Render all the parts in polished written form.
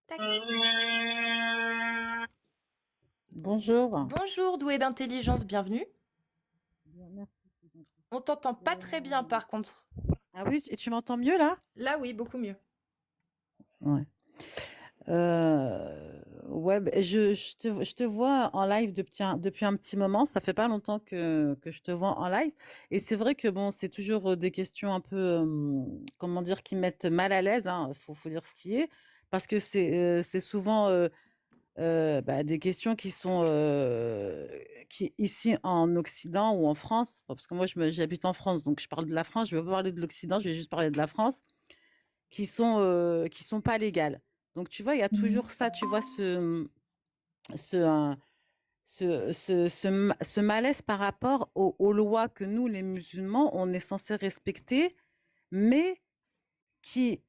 Tac. Bonjour. Bonjour, doué d'intelligence, bienvenue. Bien, merci, c'est gentil. On t'entend pas très bien par contre. Ah oui, et tu m'entends mieux là? Là, oui, beaucoup mieux. Ouais. Ouais, je te vois en live depuis un petit moment. Ça fait pas longtemps que je te vois en live. Et c'est vrai que bon, c'est toujours des questions un peu, comment dire, qui mettent mal à l'aise, hein. Faut dire ce qui est. Parce que c'est souvent bah, des questions qui ici en Occident ou en France, parce que moi j'habite en France, donc je parle de la France, je vais pas parler de l'Occident, je vais juste parler de la France, qui sont pas légales. Donc tu vois, il y a toujours ça, tu vois, ce, euh, ce malaise par rapport aux lois que nous, les musulmans, on est censé respecter, mais qui,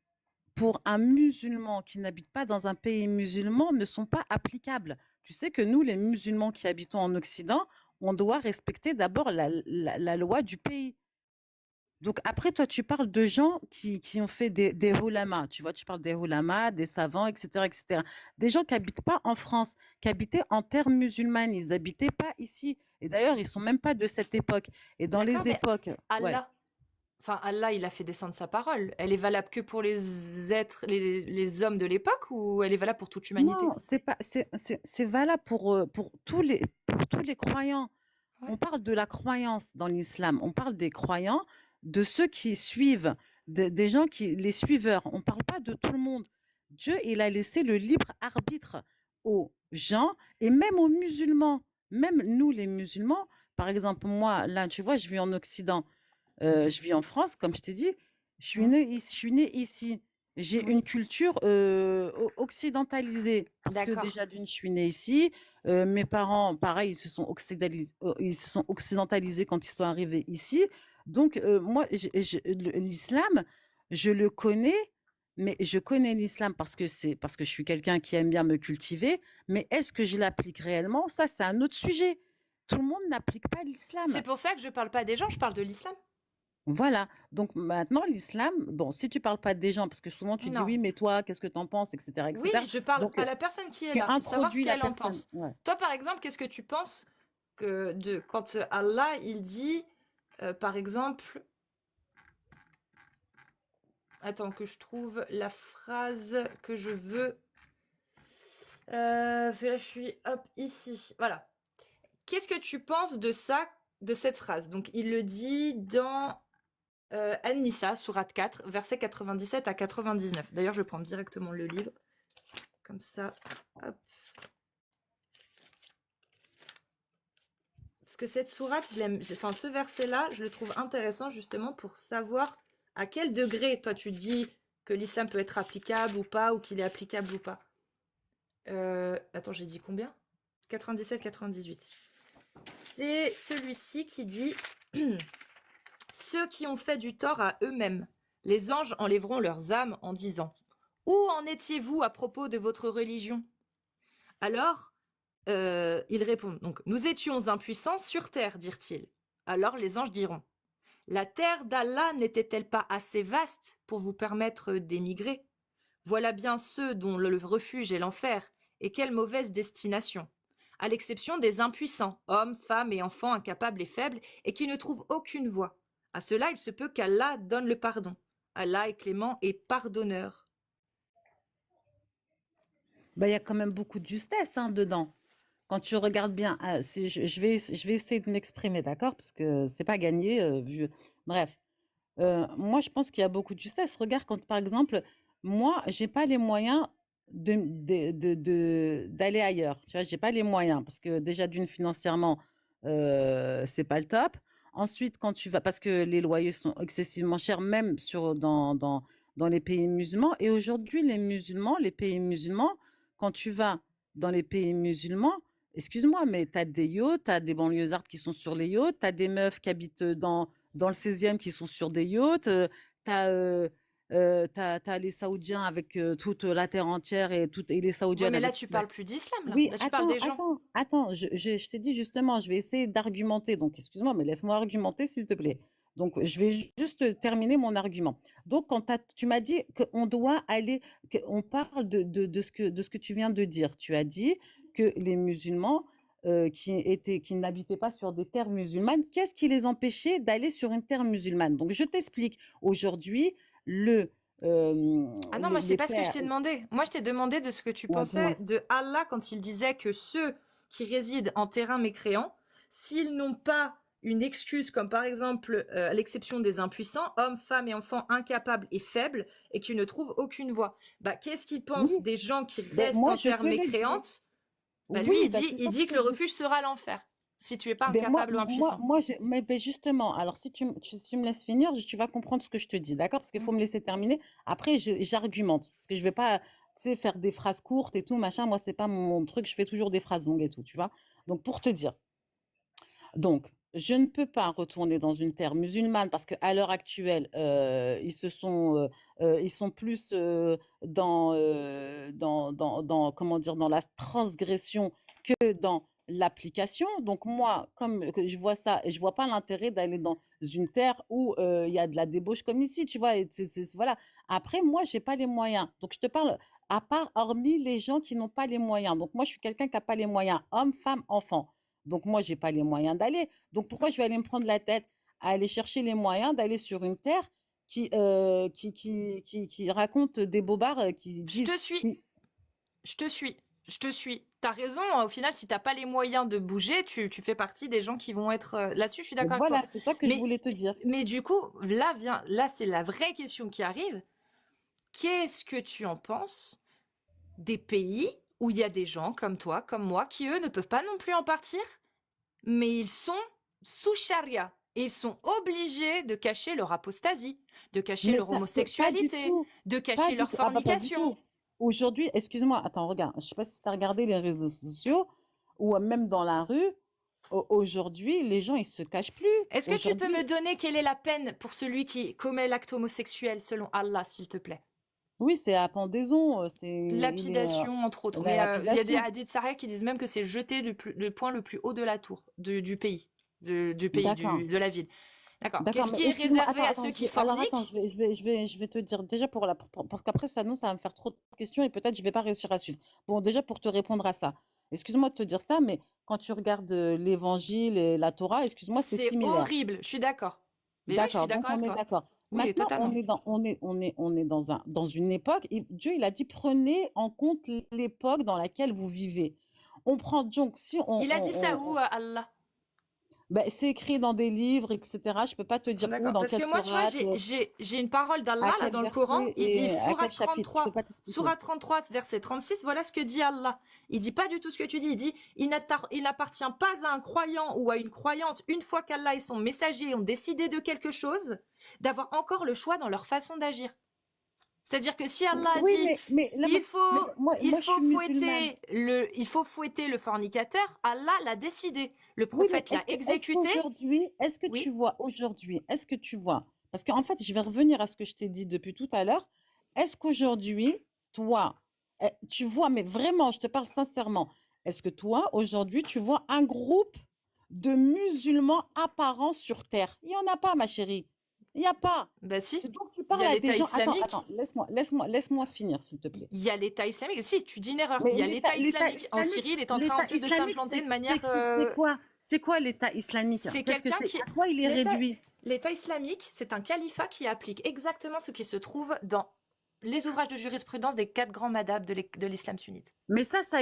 pour un musulman qui n'habite pas dans un pays musulman, ne sont pas applicables. Tu sais que nous, les musulmans qui habitons en Occident, on doit respecter d'abord la loi du pays. Donc après, toi, tu parles de gens qui ont fait des ulamas, tu vois, tu parles des ulamas, des savants, etc., etc. Des gens qui habitent pas en France, qui habitaient en terre musulmane, ils habitaient pas ici. Et d'ailleurs, ils sont même pas de cette époque. Et dans D'accord, les mais époques, ouais. Allah, enfin Allah, il a fait descendre sa parole. Elle est valable que pour les êtres, les hommes de l'époque ou elle est valable pour toute l'humanité? Non, c'est pas, c'est valable pour tous les croyants. Ouais. On parle de la croyance dans l'islam. On parle des croyants, de ceux qui suivent, des gens qui, les suiveurs. On ne parle pas de tout le monde. Dieu, il a laissé le libre arbitre aux gens et même aux musulmans. Même nous, les musulmans, par exemple, moi, là, tu vois, je vis en Occident. Je vis en France, comme je t'ai dit. Hmm. Je suis née ici. J'ai Oui. une culture occidentalisée parce que D'accord. déjà d'une, je suis née ici. Mes parents, pareil, ils se sont occidentalisés quand ils sont arrivés ici. Donc moi, l'islam, je le connais, mais je connais l'islam parce que je suis quelqu'un qui aime bien me cultiver. Mais est-ce que je l'applique réellement? Ça, c'est un autre sujet. Tout le monde n'applique pas C'est l'islam. pour ça que je parle pas des gens, je parle de l'islam. Voilà. Donc maintenant, l'islam, bon, si tu parles pas des gens, parce que souvent tu dis Non. oui, mais toi, qu'est-ce que tu en penses, etc., Oui, etc. je parle Donc, à la personne qui est tu là, savoir ce introduis la qu'elle en personne. pense. Ouais. Toi, par exemple, qu'est-ce que tu penses que de quand Allah il dit, par exemple, attends que je trouve la phrase que je veux, parce que là je suis hop ici, voilà. Qu'est-ce que tu penses de ça, de cette phrase? Donc il le dit dans An-Nisa, sourate 4, versets 97 à 99. D'ailleurs, je vais prendre directement le livre, comme ça, hop. Parce que cette sourate, je l'aime, enfin ce verset-là, je le trouve intéressant justement pour savoir à quel degré toi tu dis que l'islam peut être applicable ou pas, ou qu'il est applicable ou pas. Attends, j'ai dit combien? 97-98. C'est celui-ci qui dit ceux qui ont fait du tort à eux-mêmes, les anges enlèveront leurs âmes en disant où en étiez-vous à propos de votre religion? Alors, ils répondent donc nous étions impuissants sur terre, dirent-ils. Alors les anges diront la terre d'Allah n'était-elle pas assez vaste pour vous permettre d'émigrer? Voilà bien ceux dont le refuge est l'enfer, et quelle mauvaise destination. À l'exception des impuissants, hommes, femmes et enfants incapables et faibles, et qui ne trouvent aucune voie. À cela, il se peut qu'Allah donne le pardon. Allah est clément et pardonneur. Bah, il y a quand même beaucoup de justesse hein, dedans. Quand tu regardes bien, si je vais essayer de m'exprimer, d'accord? Parce que c'est pas gagné. Bref. Moi, je pense qu'il y a beaucoup de justesse. Regarde, quand par exemple, moi, j'ai pas les moyens d'aller ailleurs. Tu vois, j'ai pas les moyens parce que déjà d'une financièrement, c'est pas le top. Ensuite, quand tu vas, parce que les loyers sont excessivement chers, même dans les pays musulmans. Et aujourd'hui, les pays musulmans, quand tu vas dans les pays musulmans, excuse-moi, mais tu as des yachts, tu as des banlieusards qui sont sur les yachts, tu as des meufs qui habitent dans le 16e qui sont sur des yachts. T'as les Saoudiens avec toute la terre entière et les Ouais, Saoudiennes mais là, avec tu toute la... parles plus d'islam, là. Oui, Là, tu parles des gens. attends. Je t'ai dit justement, je vais essayer d'argumenter. Donc, excuse-moi, mais laisse-moi argumenter, s'il te plaît. Donc, je vais juste terminer mon argument. Donc, tu m'as dit qu'on doit aller, qu'on parle de ce que tu viens de dire. Tu as dit que les musulmans qui n'habitaient pas sur des terres musulmanes, qu'est-ce qui les empêchait d'aller sur une terre musulmane? Donc, je t'explique. Aujourd'hui, Ah non, moi, je sais les pas ce que je pères. t'ai demandé. Moi, je t'ai demandé de ce que tu Ouais, pensais dis-moi. de Allah quand il disait que ceux qui résident en terrain mécréant, s'ils n'ont pas une excuse, comme par exemple, à l'exception des impuissants, hommes, femmes et enfants incapables et faibles, et qui ne trouvent aucune voie. Bah, qu'est-ce qu'il Oui, pense des gens qui ben, restent moi, en je terre te l'ai dit. mécréante? Bah, lui, Oui, ben, c'est il ça que dit je que te le dis. refuge sera l'enfer, si tu es pas Ben moi, incapable ou moi, impuissant. moi, mais ben justement, alors si tu me laisses finir, tu vas comprendre ce que je te dis, d'accord? Parce qu'il faut me laisser terminer. Après, j'argumente. Parce que je vais pas, tu sais, faire des phrases courtes et tout, machin. Moi, c'est pas mon truc. Je fais toujours des phrases longues et tout, tu vois? Donc, pour te dire. Donc, je ne peux pas retourner dans une terre musulmane parce qu'à l'heure actuelle, ils sont plus comment dire, dans la transgression que dans l'application. Donc moi, comme que je vois ça, je vois pas l'intérêt d'aller dans une terre où il y a de la débauche comme ici, tu vois. Et voilà. Après, moi, j'ai pas les moyens. Donc je te parle à part, hormis les gens qui n'ont pas les moyens. Donc moi, je suis quelqu'un qui n'a pas les moyens, homme, femme, enfant. Donc moi, j'ai pas les moyens d'aller. Donc pourquoi je vais aller me prendre la tête à aller chercher les moyens d'aller sur une terre qui raconte des bobards qui Je disent. te suis. Je te suis, je te suis. T'as raison, au final, si t'as pas les moyens de bouger, tu fais partie des gens qui vont être là-dessus, je suis d'accord avec toi. Voilà, c'est ça que je Mais, voulais te dire. mais du coup, là, c'est la vraie question qui arrive. Qu'est-ce que tu en penses des pays où il y a des gens comme toi, comme moi, qui eux ne peuvent pas non plus en partir, mais ils sont sous charia et ils sont obligés de cacher leur apostasie, de cacher Mais leur pas du homosexualité, tout. de Pas cacher du leur tout. Ah bah pas du fornication. tout. Aujourd'hui, excuse-moi, attends, regarde. Je sais pas si tu as regardé les réseaux sociaux ou même dans la rue. Aujourd'hui, les gens, ils se cachent plus. Est-ce que tu peux me Aujourd'hui, donner quelle est la peine pour celui qui commet l'acte homosexuel selon Allah, s'il te plaît? oui, c'est à pendaison. Il est Lapidation, entre autres. la Mais il y a des lapidation. hadiths sahih qui disent même que c'est jeter le point le plus haut de la tour, du pays, du pays, D'accord. de la ville. D'accord. D'accord, Qu'est-ce mais qui est excuse-moi, réservé à ceux attends, qui alors attends, forniquent? je vais te dire déjà parce qu'après ça, non, ça va me faire trop de questions et peut-être je vais pas réussir à suivre. Bon, déjà pour te répondre à ça, excuse-moi de te dire ça, mais quand tu regardes l'Évangile et la Torah, excuse-moi, c'est C'est similaire. horrible, je suis d'accord. Mais oui, je suis D'accord, donc d'accord avec on est toi. d'accord. Oui, Maintenant, totalement. on est dans une époque, et Dieu, il a dit, prenez en compte l'époque dans laquelle vous vivez. On prend donc, si Il a dit ça où, Allah? ben, c'est écrit dans des livres, etc. Je peux pas te dire où, D'accord. dans Parce quelle que moi, tu vois, sourate. j'ai une parole À d'Allah là quel dans le Coran. verset Il dit et à quel chapitre? Je peux pas t'expliquer. Sourate 33, verset 36. Voilà ce que dit Allah. Il dit pas du tout ce que tu dis. Il dit, il n'appartient pas à un croyant ou à une croyante, une fois qu'Allah et son messager ont décidé de quelque chose, d'avoir encore le choix dans leur façon d'agir. C'est-à-dire que si Allah a Oui, dit, là, mais moi, je suis musulmane. il faut fouetter le fornicateur, Allah l'a décidé. Le Oui, mais prophète l'a est-ce exécuté. qu'aujourd'hui, Oui. est-ce que tu vois, parce qu'en fait, je vais revenir à ce que je t'ai dit depuis tout à l'heure. Est-ce qu'aujourd'hui, toi, tu vois, mais vraiment, je te parle sincèrement, est-ce que toi, aujourd'hui, tu vois un groupe de musulmans apparents sur Terre? Il n'y en a pas, ma chérie. Il n'y a pas. Bah si. Donc, tu Il y parles a à des l'État gens. islamique. Laisse-moi finir, s'il te plaît. Il y a l'État islamique. Si, tu dis une erreur. Mais Il y a l'État l'État islamique. En islamique, Syrie, il est en train en plus de s'implanter de manière. c'est quoi? C'est quoi l'État islamique? C'est Qu'est-ce que quelqu'un c'est? qui. À quoi il est L'État réduit? l'État islamique, c'est un califat qui applique exactement ce qui se trouve dans les ouvrages de jurisprudence des quatre grands madhhabs de l'islam sunnite. Mais ça a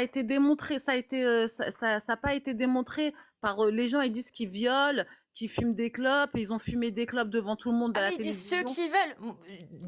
été démontré, ça a pas été démontré par les gens, ils disent qu'ils violent, qu'ils fument des clopes, et ils ont fumé des clopes devant tout le monde Ah à la mais ils disent ceux télévision. qui veulent.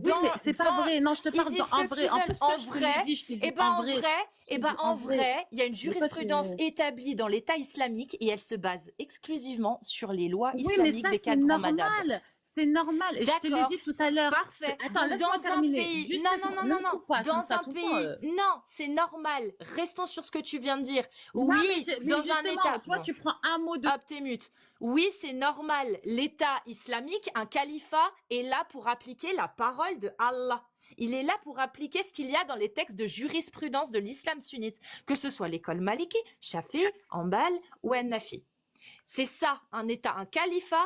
Oui, mais c'est pas vrai. Non, je te Ils parle disent en ceux qui vrai. En veulent plus, ça, en je te l'ai vrai. dit, je t'ai Et dit ben en en vrai. vrai, Je et t'ai ben dit en en vrai. vrai, il y a une Mais toi, jurisprudence établie dans l'État islamique et elle se base exclusivement sur les lois oui, mais islamiques ça, des c'est quatre grands madhhabs. normal. C'est normal. Et je te l'ai D'accord, dit tout à l'heure. parfait. Attends, Donc laisse-moi dans un terminer. pays, Juste non, non, laisse-moi. non, Ne non, me non, coupe pas comme dans ça un tout le temps. pays, non, c'est normal. Restons sur ce que tu viens de dire. Non, Oui, mais dans un justement, État, tu vois, bon, tu prends un mot de. hop, t'es mute. Oui, c'est normal. L'État islamique, un califat, est là pour appliquer la parole de Allah. Il est là pour appliquer ce qu'il y a dans les textes de jurisprudence de l'islam sunnite, que ce soit l'école Maliki, Shafi, Hanbal ou Hanafi. C'est ça, un État, un califat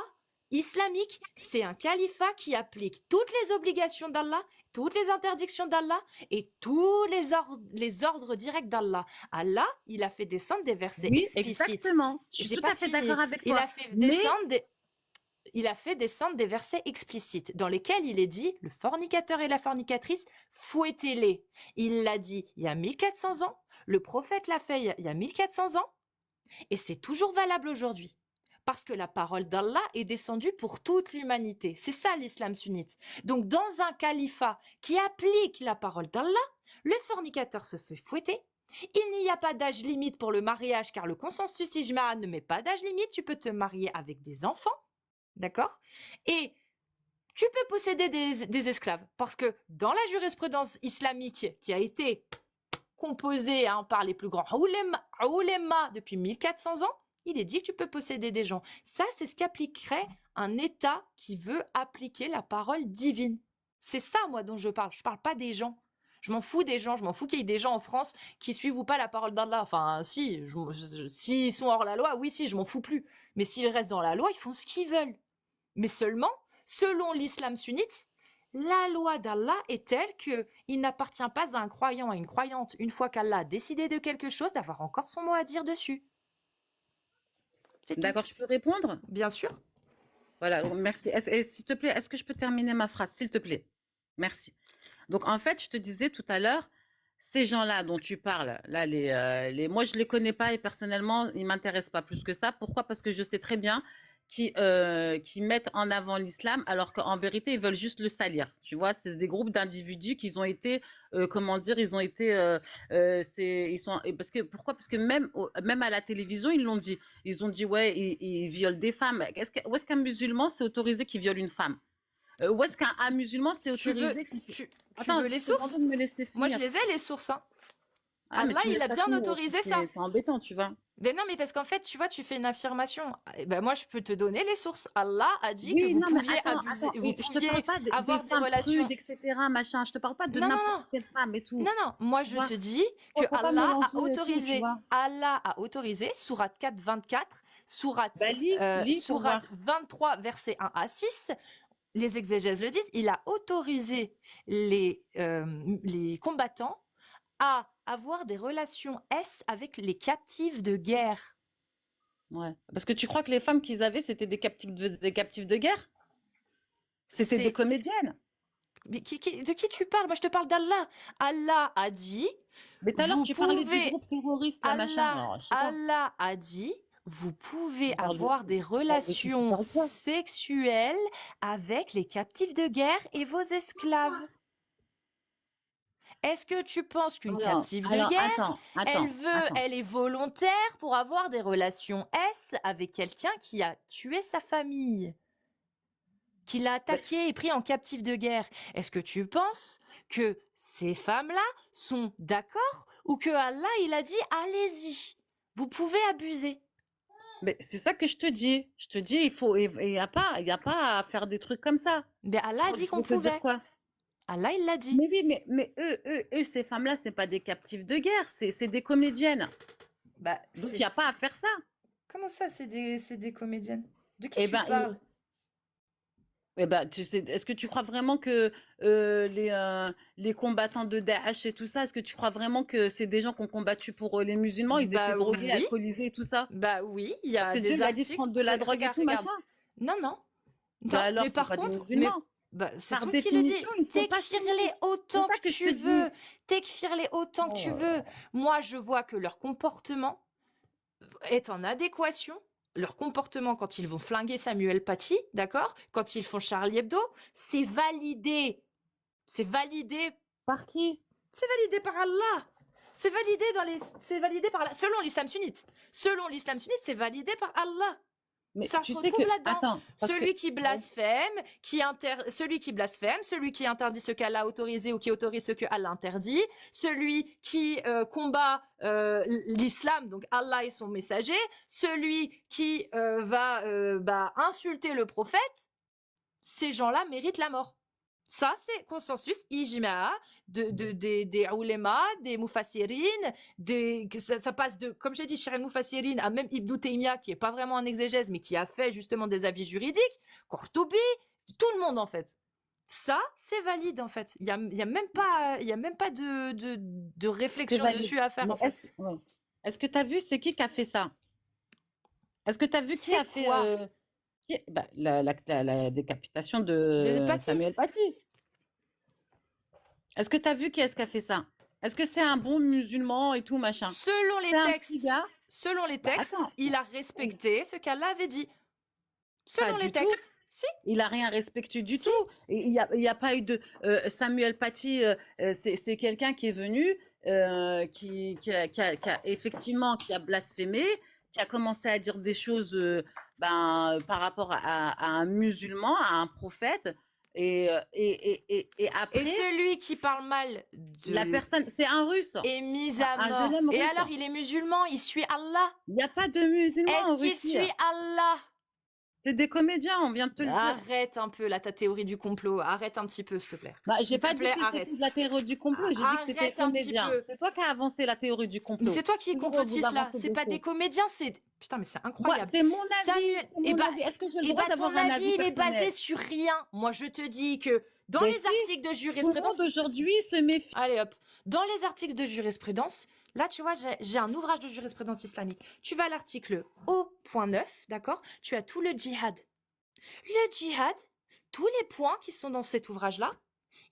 islamique, c'est un califat qui applique toutes les obligations d'Allah, toutes les interdictions d'Allah et tous les ordres directs d'Allah. Allah, il a fait descendre des versets Oui, explicites. exactement. Je suis J'ai tout pas à fait d'accord fini. avec Il toi. a fait Mais descendre des, il a fait descendre des versets explicites dans lesquels il est dit le fornicateur et la fornicatrice, fouettez-les. Il l'a dit il y a 1400 ans, le prophète l'a fait il y a 1400 ans, et c'est toujours valable aujourd'hui. Parce que la parole d'Allah est descendue pour toute l'humanité. C'est ça l'islam sunnite. Donc dans un califat qui applique la parole d'Allah, le fornicateur se fait fouetter. Il n'y a pas d'âge limite pour le mariage car le consensus ijma ne met pas d'âge limite. Tu peux te marier avec des enfants. D'accord? Et tu peux posséder des esclaves. Parce que dans la jurisprudence islamique qui a été composée par les plus grands oulémas depuis 1400 ans, il est dit que tu peux posséder des gens. Ça, c'est ce qu'appliquerait un État qui veut appliquer la parole divine. C'est ça, moi, dont je parle. Je parle pas des gens. Je m'en fous des gens. Je m'en fous qu'il y ait des gens en France qui suivent ou pas la parole d'Allah. Enfin, si, s'ils sont hors la loi, oui, si, je m'en fous plus. Mais s'ils restent dans la loi, ils font ce qu'ils veulent. Mais seulement, selon l'islam sunnite, la loi d'Allah est telle qu'il n'appartient pas à un croyant, à une croyante, une fois qu'Allah a décidé de quelque chose, d'avoir encore son mot à dire dessus. C'est tout. d'accord, je peux répondre? Bien sûr. Voilà, merci. S'il te plaît, est-ce que je peux terminer ma phrase, s'il te plaît? Merci. Donc, en fait, je te disais tout à l'heure, ces gens-là dont tu parles, là, moi, je les connais pas et personnellement, ils m'intéressent pas plus que ça. Pourquoi? Parce que je sais très bien qui mettent en avant l'islam alors qu'en vérité, ils veulent juste le salir. Tu vois, c'est des groupes d'individus qui ont été, comment dire, ils ont été, parce que, pourquoi? Parce que même à la télévision, ils l'ont dit. Ils ont dit, ouais, ils violent des femmes. Où est-ce qu'un musulman c'est autorisé qu'il viole une femme? Où est-ce qu'un musulman c'est Tu veux, autorisé qu'il... tu Attends, veux je les te demande sources? de me laisser Moi, je finir. les ai, les sources. Hein. Ah, mais Allah, tu me il laisses a pas bien finir, autorisé ça. c'est embêtant, tu vois. Mais non, mais parce qu'en fait, tu vois, tu fais une affirmation. Eh ben, moi, je peux te donner les sources. Allah a dit que Oui, vous non, mais pouviez abuser, vous je te pouviez parle pas avoir des des femmes relations. prudes, etc., machin. Je te parle pas de Non, non, non. n'importe quelle femme et tout. Non, non, moi Tu je vois? te dis que Faut pas mélanger tout, tu vois. Allah a autorisé, sourate 4, 24, Bah, lis pour sourate voir. 23, versets 1 à 6, les exégèses le disent, il a autorisé les combattants à avoir des relations S avec les captifs de guerre. Ouais. Parce que tu crois que les femmes qu'ils avaient, c'était des captifs de guerre? C'était des C'est comédiennes. Mais de qui tu parles? Moi, je te parle d'Allah. Allah a dit, Mais tout à l'heure, vous tu parlais du pouvez, groupe terroriste, là, machin. Alors, je sais pas. Allah a dit, vous pouvez Tu avoir des parles de qui? Tu relations parles de quoi? sexuelles avec les captifs de guerre et vos esclaves. Est-ce que tu penses qu'une captive de guerre, elle est volontaire pour avoir des relations S avec quelqu'un qui a tué sa famille, qui l'a Bah, attaqué et pris en captif de guerre? Est-ce que tu penses que ces femmes-là sont d'accord ou que Allah, il a dit, allez-y, vous pouvez abuser? mais c'est ça que je te dis. Je te dis, il y a pas à faire des trucs comme ça. Ben Allah a dit Je qu'on veux te dire pouvait. quoi? Allah, il l'a dit. Mais oui, mais eux, ces femmes-là, c'est pas des captifs de guerre, c'est des comédiennes. Bah, Donc, il n'y a pas à faire ça. Comment ça, c'est des comédiennes? De qui Eh tu ben, parles? tu sais, est-ce que tu crois vraiment que les combattants de Daesh et tout ça, est-ce que tu crois vraiment que c'est des gens qui ont combattu pour les musulmans? Ils étaient Bah drogués, oui, alcoolisés et tout ça? bah oui, il y Parce a que Dieu des lui a dit de articles. prendre de la drogue et Regarde, tout, regarde. machin. Non, non, Bah non. alors, Mais c'est par pas des contre, musulmans. c'est Par toi qui le dis. définition, ils sont pas T'écrire-les soumis. C'est autant ça que que je te tu dis. veux. T'écrire-les autant que tu Oh. veux. Moi, je vois que leur comportement est en adéquation. Leur comportement quand ils vont flinguer Samuel Paty, d'accord? Quand ils font Charlie Hebdo, c'est validé. C'est validé. Par qui? C'est validé par Allah. C'est validé par Allah. Selon l'islam sunnite. Selon l'islam sunnite, c'est validé par Allah. Mais Ça tu se sais retrouve que... là-dedans. Attends, parce que... Celui qui blasphème, celui qui interdit ce qu'Allah a autorisé ou qui autorise ce que Allah interdit, celui qui combat l'islam, donc Allah et son messager, celui qui va insulter le prophète, ces gens-là méritent la mort. Ça, c'est consensus ijma des ulema, des mufassirin, ça passe de, comme j'ai dit, Cheikh al-Mufassirin à même Ibn Taymiyyah, qui est pas vraiment un exégèse, mais qui a fait justement des avis juridiques, Qurtubi, tout le monde en fait. Ça, c'est valide en fait. Il y a même pas, de C'est réflexion valide. dessus à faire Mais en fait. ouais. Est-ce que tu as vu, c'est qui a fait ça? Est-ce que tu as vu qui C'est a fait quoi? bah, la décapitation Des de empathie? Samuel Paty? Est-ce que tu as vu qui est-ce qui a fait ça? Est-ce que c'est un bon musulman et tout, machin? Selon C'est les un petit textes, gars? selon les Bah textes, attends, il a respecté ce qu'Allah avait dit. pas Selon les du tout. textes. Si, Il a rien respecté du si. tout. Il y a pas eu de Samuel Paty. C'est quelqu'un qui est venu, effectivement qui a blasphémé, qui a commencé à dire des choses par rapport à un musulman, à un prophète. Et Et après, celui qui parle mal la de personne, c'est un Russe, est mis à un mort. jeune homme Et russe. alors, il est musulman, il suit Allah. Il n'y a pas de musulmans Est-ce en qu'il Russie. suit Allah? C'est des comédiens, on vient de te le dire. Arrête un peu là ta théorie du complot. Arrête un petit peu, s'il te plaît. Bah, j'ai S'il te pas dit plaît, que arrête. c'était de la théorie du complot, j'ai dit que c'était Arrête un petit comédien. peu. C'est toi qui as avancé la théorie du Mais complot. c'est toi qui es Toujours vous complotiste là. avancez C'est des pas des choses. comédiens, c'est. Putain, mais c'est Moi, incroyable. c'est mon avis, Samuel, c'est mon avis. Est-ce que j'ai le droit ton d'avoir un avis, avis il est basé personnel? sur rien. Moi, je te dis que dans Ben les si, articles de tout le jurisprudence, monde aujourd'hui se méfie. allez hop, dans les articles de jurisprudence, là, tu vois, j'ai un ouvrage de jurisprudence islamique. Tu vas à l'article O.9, d'accord? Tu as tout le djihad. Le djihad, tous les points qui sont dans cet ouvrage-là,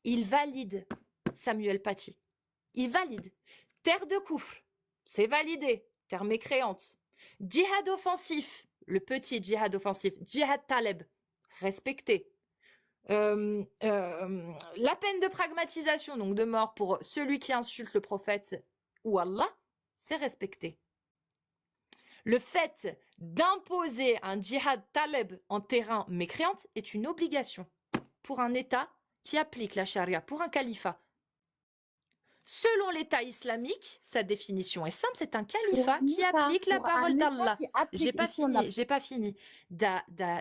il valide Samuel Paty. Il valide. Terre de Koufr, c'est validé. Terre mécréante. Djihad offensif, le petit djihad offensif. Djihad Taleb, respecté. La peine de pragmatisation, donc de mort pour celui qui insulte le prophète ou Allah, c'est respecté. Le fait d'imposer un djihad taleb en terrain mécréante est une obligation pour un État qui applique la charia, pour un califat. Selon l'État islamique, sa définition est simple, c'est un califat qui applique la parole d'Allah. J'ai pas fini, j'ai pas fini.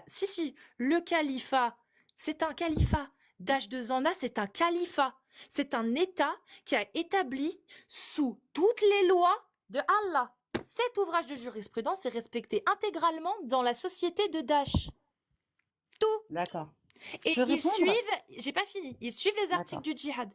Si, le califat, c'est un califat. Dash-de-Zana, c'est un califat. C'est un État qui a établi sous toutes les lois de Allah. Cet ouvrage de jurisprudence est respecté intégralement dans la société de Dash. Tout. D'accord. Et Je peux ils répondre? suivent, j'ai pas fini, ils suivent les articles du djihad.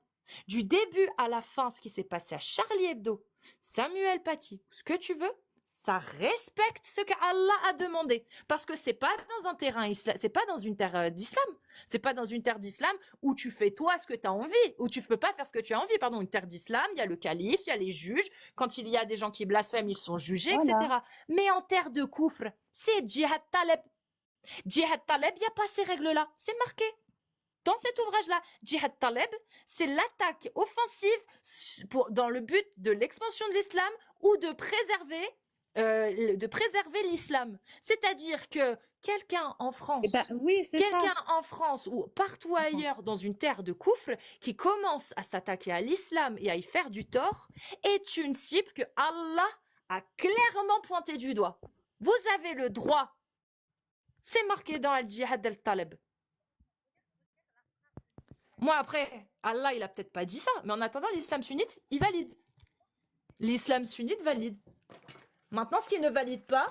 Du début à la fin, ce qui s'est passé à Charlie Hebdo, Samuel Paty, ce que tu veux, ça respecte ce que Allah a demandé. Parce que c'est pas dans un terrain islam, c'est pas dans une terre d'islam. C'est pas dans une terre d'islam où tu fais toi ce que tu as envie, où tu peux pas faire ce que tu as envie. Pardon, une terre d'islam, il y a le calife, il y a les juges. Quand il y a des gens qui blasphèment, ils sont jugés, Voilà. etc. Mais en terre de koufr, c'est djihad taleb. Djihad taleb, il n'y a pas ces règles-là. C'est marqué. Dans cet ouvrage-là, Djihad Taleb, c'est l'attaque offensive dans le but de l'expansion de l'islam ou de préserver l'islam. C'est-à-dire que quelqu'un en France, oui, c'est quelqu'un en France ou partout ailleurs dans une terre de koufr qui commence à s'attaquer à l'islam et à y faire du tort est une cible que Allah a clairement pointé du doigt. Vous avez le droit. C'est marqué dans Al-Jihad al-Taleb. Moi, après, Allah, il a peut-être pas dit ça, mais en attendant, l'islam sunnite, il valide. L'islam sunnite valide. Maintenant, ce qui ne valide pas,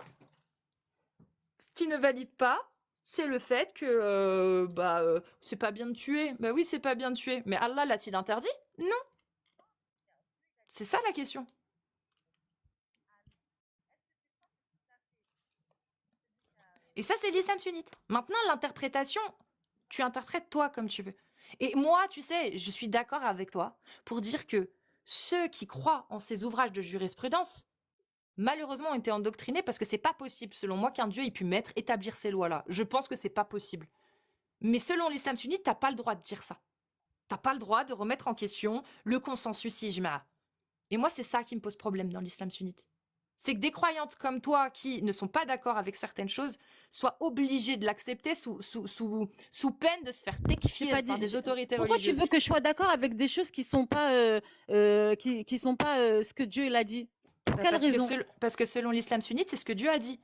c'est le fait que, c'est pas bien de tuer. Bah oui, c'est pas bien de tuer. Mais Allah l'a-t-il interdit? Non. C'est ça la question. Et ça, c'est l'islam sunnite. Maintenant, l'interprétation, tu interprètes toi comme tu veux. Et moi, tu sais, je suis d'accord avec toi pour dire que ceux qui croient en ces ouvrages de jurisprudence, malheureusement, ont été endoctrinés parce que c'est pas possible, selon moi, qu'un Dieu ait pu établir ces lois-là. Je pense que c'est pas possible. Mais selon l'islam sunnite, t'as pas le droit de dire ça. T'as pas le droit de remettre en question le consensus ijma'. Et moi, c'est ça qui me pose problème dans l'islam sunnite. C'est que des croyantes comme toi qui ne sont pas d'accord avec certaines choses soient obligées de l'accepter sous peine de se faire tekfir par des autorités Pourquoi religieuses. tu veux que je sois d'accord avec des choses qui sont pas qui sont pas ce que Dieu il a dit? Pour quelle raison? Parce que selon l'islam sunnite, c'est ce que Dieu a dit.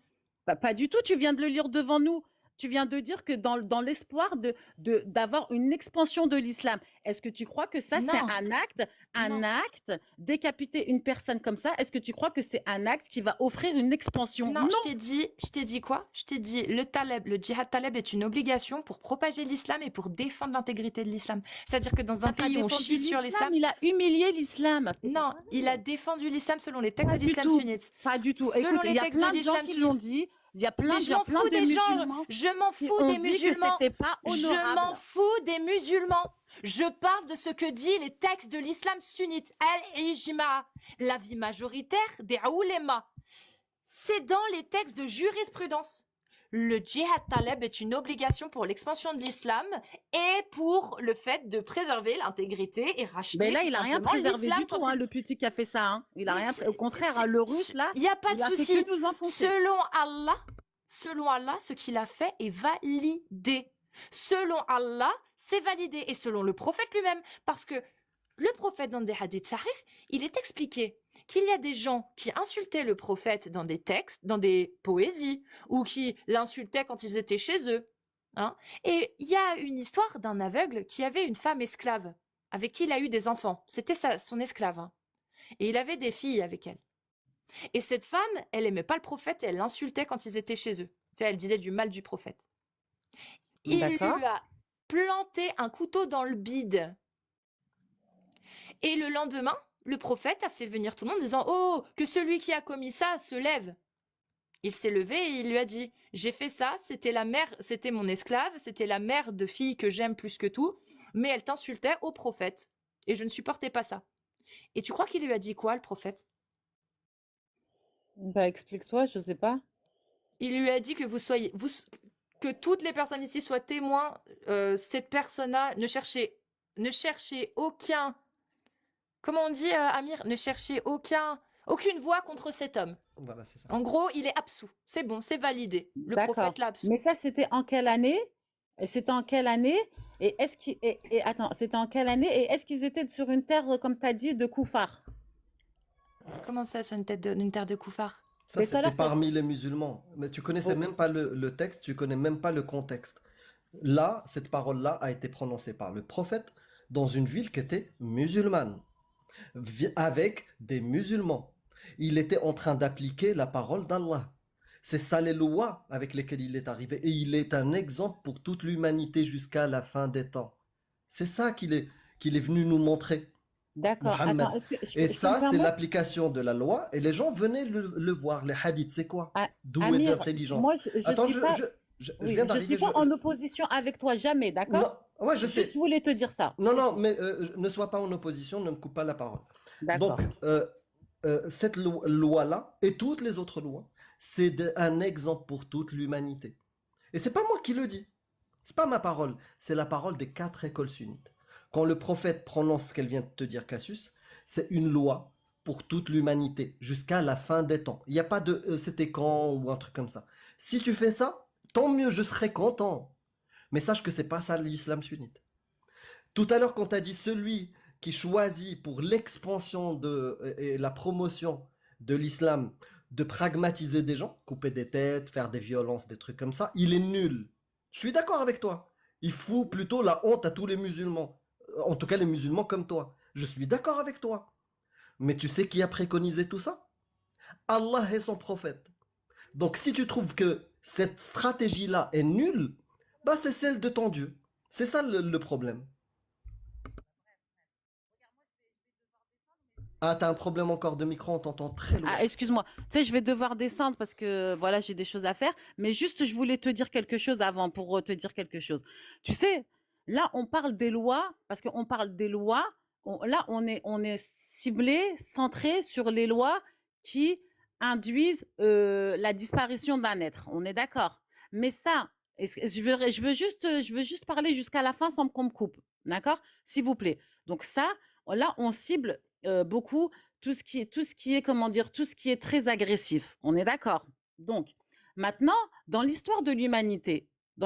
Bah, pas du tout, tu viens de le lire devant nous. tu viens de dire que dans l'espoir d'avoir une expansion de l'islam. Est-ce que tu crois que ça, c'est Non, un non, acte, décapiter une personne comme ça, est-ce que tu crois que c'est un acte qui va offrir une expansion? non, Non. je t'ai dit quoi? Je t'ai dit le djihad taleb est une obligation pour propager l'islam et pour défendre l'intégrité de l'islam. C'est-à-dire que dans Il un n'a pas pays où on défendu chie sur l'islam, l'islam, il a humilié l'islam. Faut pas non, il a parler. défendu l'islam selon les textes Pas de du l'islam tout, sunnite. pas du tout. Selon Écoute, il les y a textes de plein de gens l'islam qui l'ont sunnite. dit. Mais Il je y a m'en plein fous de des gens, musulmans je m'en qui fous ont des dit que musulmans, c'était pas je m'en honorable. fous des musulmans. Je parle de ce que dit les textes de l'islam sunnite, al-ijma, l'avis majoritaire des oulémas. C'est dans les textes de jurisprudence. Le djihad taleb est une obligation pour l'expansion de l'islam et pour le fait de préserver l'intégrité et Mais racheter là, tout il a rien simplement préservé l'islam du tout, quand hein, il... le petit qui a fait ça, hein. Il a Mais rien, au contraire, hein, le russe là, il n'y a pas de il a fait souci. que nous enfoncer. Selon Allah, ce qu'il a fait est validé. Selon Allah, c'est validé. Et selon le prophète lui-même. Parce que le prophète, dans des hadiths sahih, il est expliqué qu'il y a des gens qui insultaient le prophète dans des textes, dans des poésies, ou qui l'insultaient quand ils étaient chez eux. Hein. Et il y a une histoire d'un aveugle qui avait une femme esclave, avec qui il a eu des enfants. C'était son esclave. Hein. Et il avait des filles avec elle. Et cette femme, elle aimait pas le prophète et elle l'insultait quand ils étaient chez eux. Tu sais, elle disait du mal du prophète. Il D'accord? lui a planté un couteau dans le bide. Et le lendemain, le prophète a fait venir tout le monde en disant « Oh, que celui qui a commis ça se lève !» Il s'est levé et il lui a dit « J'ai fait ça, c'était la mère, c'était mon esclave, c'était la mère de fille que j'aime plus que tout, mais elle t'insultait au prophète. Et je ne supportais pas ça. » Et tu crois qu'il lui a dit quoi, le prophète? Bah, explique-toi, je sais pas. Il lui a dit que que toutes les personnes ici soient témoins. Cette personne-là, ne cherchez aucun, comment on dit, Amir, ne cherchez aucune voix contre cet homme. Voilà, c'est ça. En gros, il est absous. C'est bon, c'est validé. Le D'accord. prophète l'a absous. Mais ça, c'était en quelle année? Et c'était en quelle année? Et attends, c'était en quelle année? Et est-ce qu'ils étaient sur une terre, comme tu as dit, de Koufar? Comment ça, sur une terre de Koufar? Ça, Mais tout à c'était l'heure, t'as- parmi les musulmans. Mais tu connaissais oh, même pas le texte, tu connais même pas le contexte. Là, cette parole-là a été prononcée par le prophète dans une ville qui était musulmane, avec des musulmans. Il était en train d'appliquer la parole d'Allah. C'est ça les lois avec lesquelles il est arrivé. Et il est un exemple pour toute l'humanité jusqu'à la fin des temps. C'est ça qu'il est venu nous montrer. d'accord. Mohammed. Attends, est-ce que Et je peux me ça, c'est permettre? l'application de la loi. Et les gens venaient le voir. Les hadiths, c'est quoi? Ah, Doué Amir, moi, d'intelligence. je Attends, suis pas, je oui, viens je suis d'arriver. pas en opposition avec toi, jamais, Non, d'accord? ouais, je Juste sais. voulais te dire ça, Non, c'est non, tout. mais ne sois pas en opposition, ne me coupe pas la parole. Donc, D'accord. cette loi-là et toutes les autres lois, c'est un exemple pour toute l'humanité. Et c'est pas moi qui le dis. C'est pas ma parole. C'est la parole des 4 écoles sunnites. Quand le prophète prononce ce qu'elle vient de te dire, Cassius, c'est une loi pour toute l'humanité jusqu'à la fin des temps. Il n'y a pas de c'était quand ou un truc comme ça. Si tu fais ça, tant mieux, je serai content. Mais sache que c'est pas ça l'islam sunnite. Tout à l'heure, quand tu as dit celui qui choisit pour l'expansion et la promotion de l'islam de pragmatiser des gens, couper des têtes, faire des violences, des trucs comme ça, il est nul. Je suis d'accord avec toi. Il fout plutôt la honte à tous les musulmans. En tout cas, les musulmans comme toi. Je suis d'accord avec toi. Mais tu sais qui a préconisé tout ça? Allah et son prophète. Donc si tu trouves que cette stratégie-là est nulle, bah c'est celle de ton Dieu. C'est ça le problème. Ah, t'as un problème encore de micro, on t'entend très loin. Ah, excuse-moi. Tu sais, je vais devoir descendre parce que voilà, j'ai des choses à faire. Mais juste, je voulais te dire quelque chose avant pour te dire quelque chose. Tu sais, là, on parle des lois parce qu'on parle des lois. Là, on est ciblé, centré sur les lois qui induisent la disparition d'un être. On est d'accord. Mais ça, je veux juste parler jusqu'à la fin sans qu'on me coupe. D'accord? S'il vous plaît. Donc ça, là, on cible beaucoup tout ce qui est, comment dire, tout ce qui est très agressif. On est d'accord. Donc, maintenant, dans l'histoire de l'humanité, je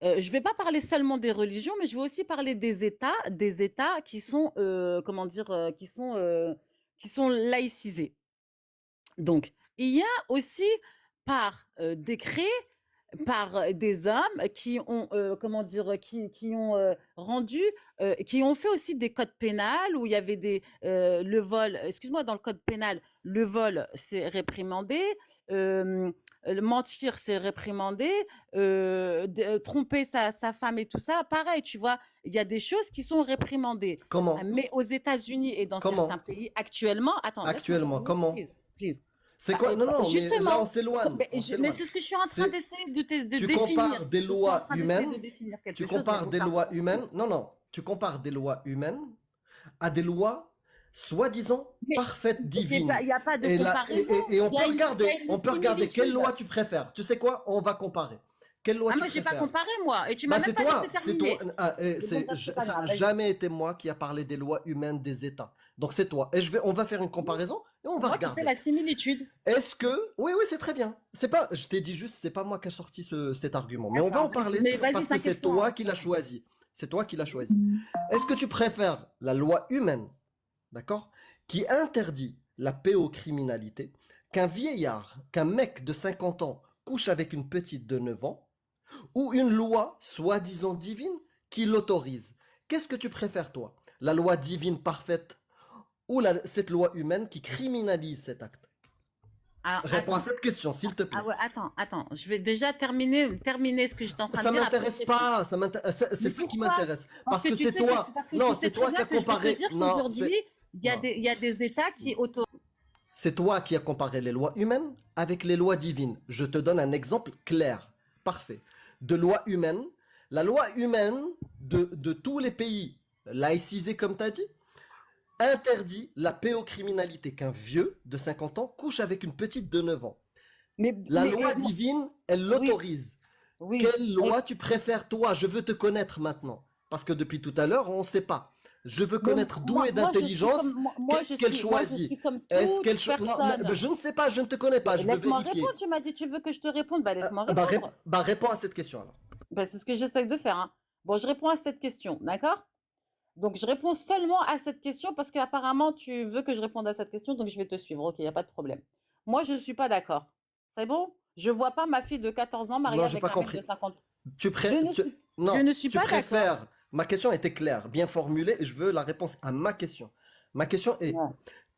ne vais pas parler seulement des religions, mais je vais aussi parler des États qui sont, comment dire, qui sont laïcisés. Donc, il y a aussi par décret, par des hommes qui ont, comment dire, qui ont rendu, qui ont fait aussi des codes pénals où il y avait le vol, excuse-moi, dans le code pénal, le vol, c'est réprimandé, le mentir, c'est réprimandé, tromper sa femme et tout ça, pareil, tu vois, il y a des choses qui sont réprimandées. Comment? Mais aux États-Unis et dans certains Comment? pays, actuellement, attends, laisse-moi Actuellement, terminer, comment? please, please. C'est quoi? Non, non, mais là, on Justement, s'éloigne. On mais s'éloigne. c'est ce que je suis en train C'est, d'essayer de tu définir. compares des Je suis en lois train d'essayer de humaines, définir quelque tu chose, mais compares des aucun. lois humaines, non, non, tu compares des lois humaines à des lois soi-disant Mais parfaites, divines. il n'y a pas de Et, là, comparaison. et on Il y peut a regarder, une on peut regarder quelle similitude. loi tu préfères. Tu sais quoi? On va comparer. Quelle loi Ah, tu moi, j'ai pas préfères? comparé, moi. Et tu Bah m'as même c'est pas toi, laissé c'est toi. terminer. Mais bon, ça, c'est pas Ça grave. a Vas-y. jamais été moi qui a parlé des lois humaines des États. Donc c'est toi. Et on va faire une comparaison et on va Moi, je fais regarder. la similitude. Est-ce que, oui, oui, c'est très bien. C'est pas, je t'ai dit juste, c'est pas moi qui a sorti cet argument. Mais on va en D'accord. parler Mais vas-y, parce que c'est t'inquiète pas, toi hein. qui l'as choisi. C'est toi qui l'as choisi. Est-ce que tu préfères la loi humaine, d'accord, qui interdit la pédocriminalité, qu'un vieillard, qu'un mec de 50 ans couche avec une petite de 9 ans, ou une loi soi-disant divine qui l'autorise? Qu'est-ce que tu préfères, toi? La loi divine parfaite ou cette loi humaine qui criminalise cet acte? Alors, Réponds à attends. cette question, s'il te Ah plaît. ouais, attends. Je vais déjà terminer ce que j'étais en train de Ça dire. Après, m'intéresse c'est tout. pas, c'est Mais ça qui pourquoi? m'intéresse. Parce Parce que que tu c'est sais toi. parce que Non, tu sais c'est très toi qui bien as que je vais te comparé. dire Non, qu'aujourd'hui, non. il y a des États qui autorisent. C'est toi qui as comparé les lois humaines avec les lois divines. Je te donne un exemple clair, parfait. De loi humaine, la loi humaine de tous les pays laïcisés, comme tu as dit, interdit la pédocriminalité, qu'un vieux de 50 ans couche avec une petite de 9 ans. La loi divine, elle oui, l'autorise. oui. Quelle loi tu préfères, toi? Je veux te connaître maintenant. Parce que depuis tout à l'heure, on ne sait pas. Je veux Mais connaître d'où moi, est d'intelligence. Qu'est-ce qu'elle moi, je choisit? suis comme Est-ce toute qu'elle choisit? Non, mais personne. je ne sais pas, je ne te connais pas, je veux Laisse-moi vérifier. répondre, tu m'as dit, tu veux que je te réponde, bah laisse-moi Bah, répondre. bah, réponds à cette question alors. Bah, c'est ce que j'essaie de faire, hein. Bon, je réponds à cette question, d'accord? Donc, je réponds seulement à cette question parce qu'apparemment, tu veux que je réponde à cette question, donc je vais te suivre. Ok, il n'y a pas de problème. Moi, je ne suis pas d'accord. C'est bon? Je ne vois pas ma fille de 14 ans mariée Non, j'ai avec pas un mec de compris. 50. Tu Je pré... ne tu- suis, je Non, ne suis tu pas d'accord. préfères. Ma question était claire, bien formulée, et je veux la réponse à ma question. Ma question est, Ouais.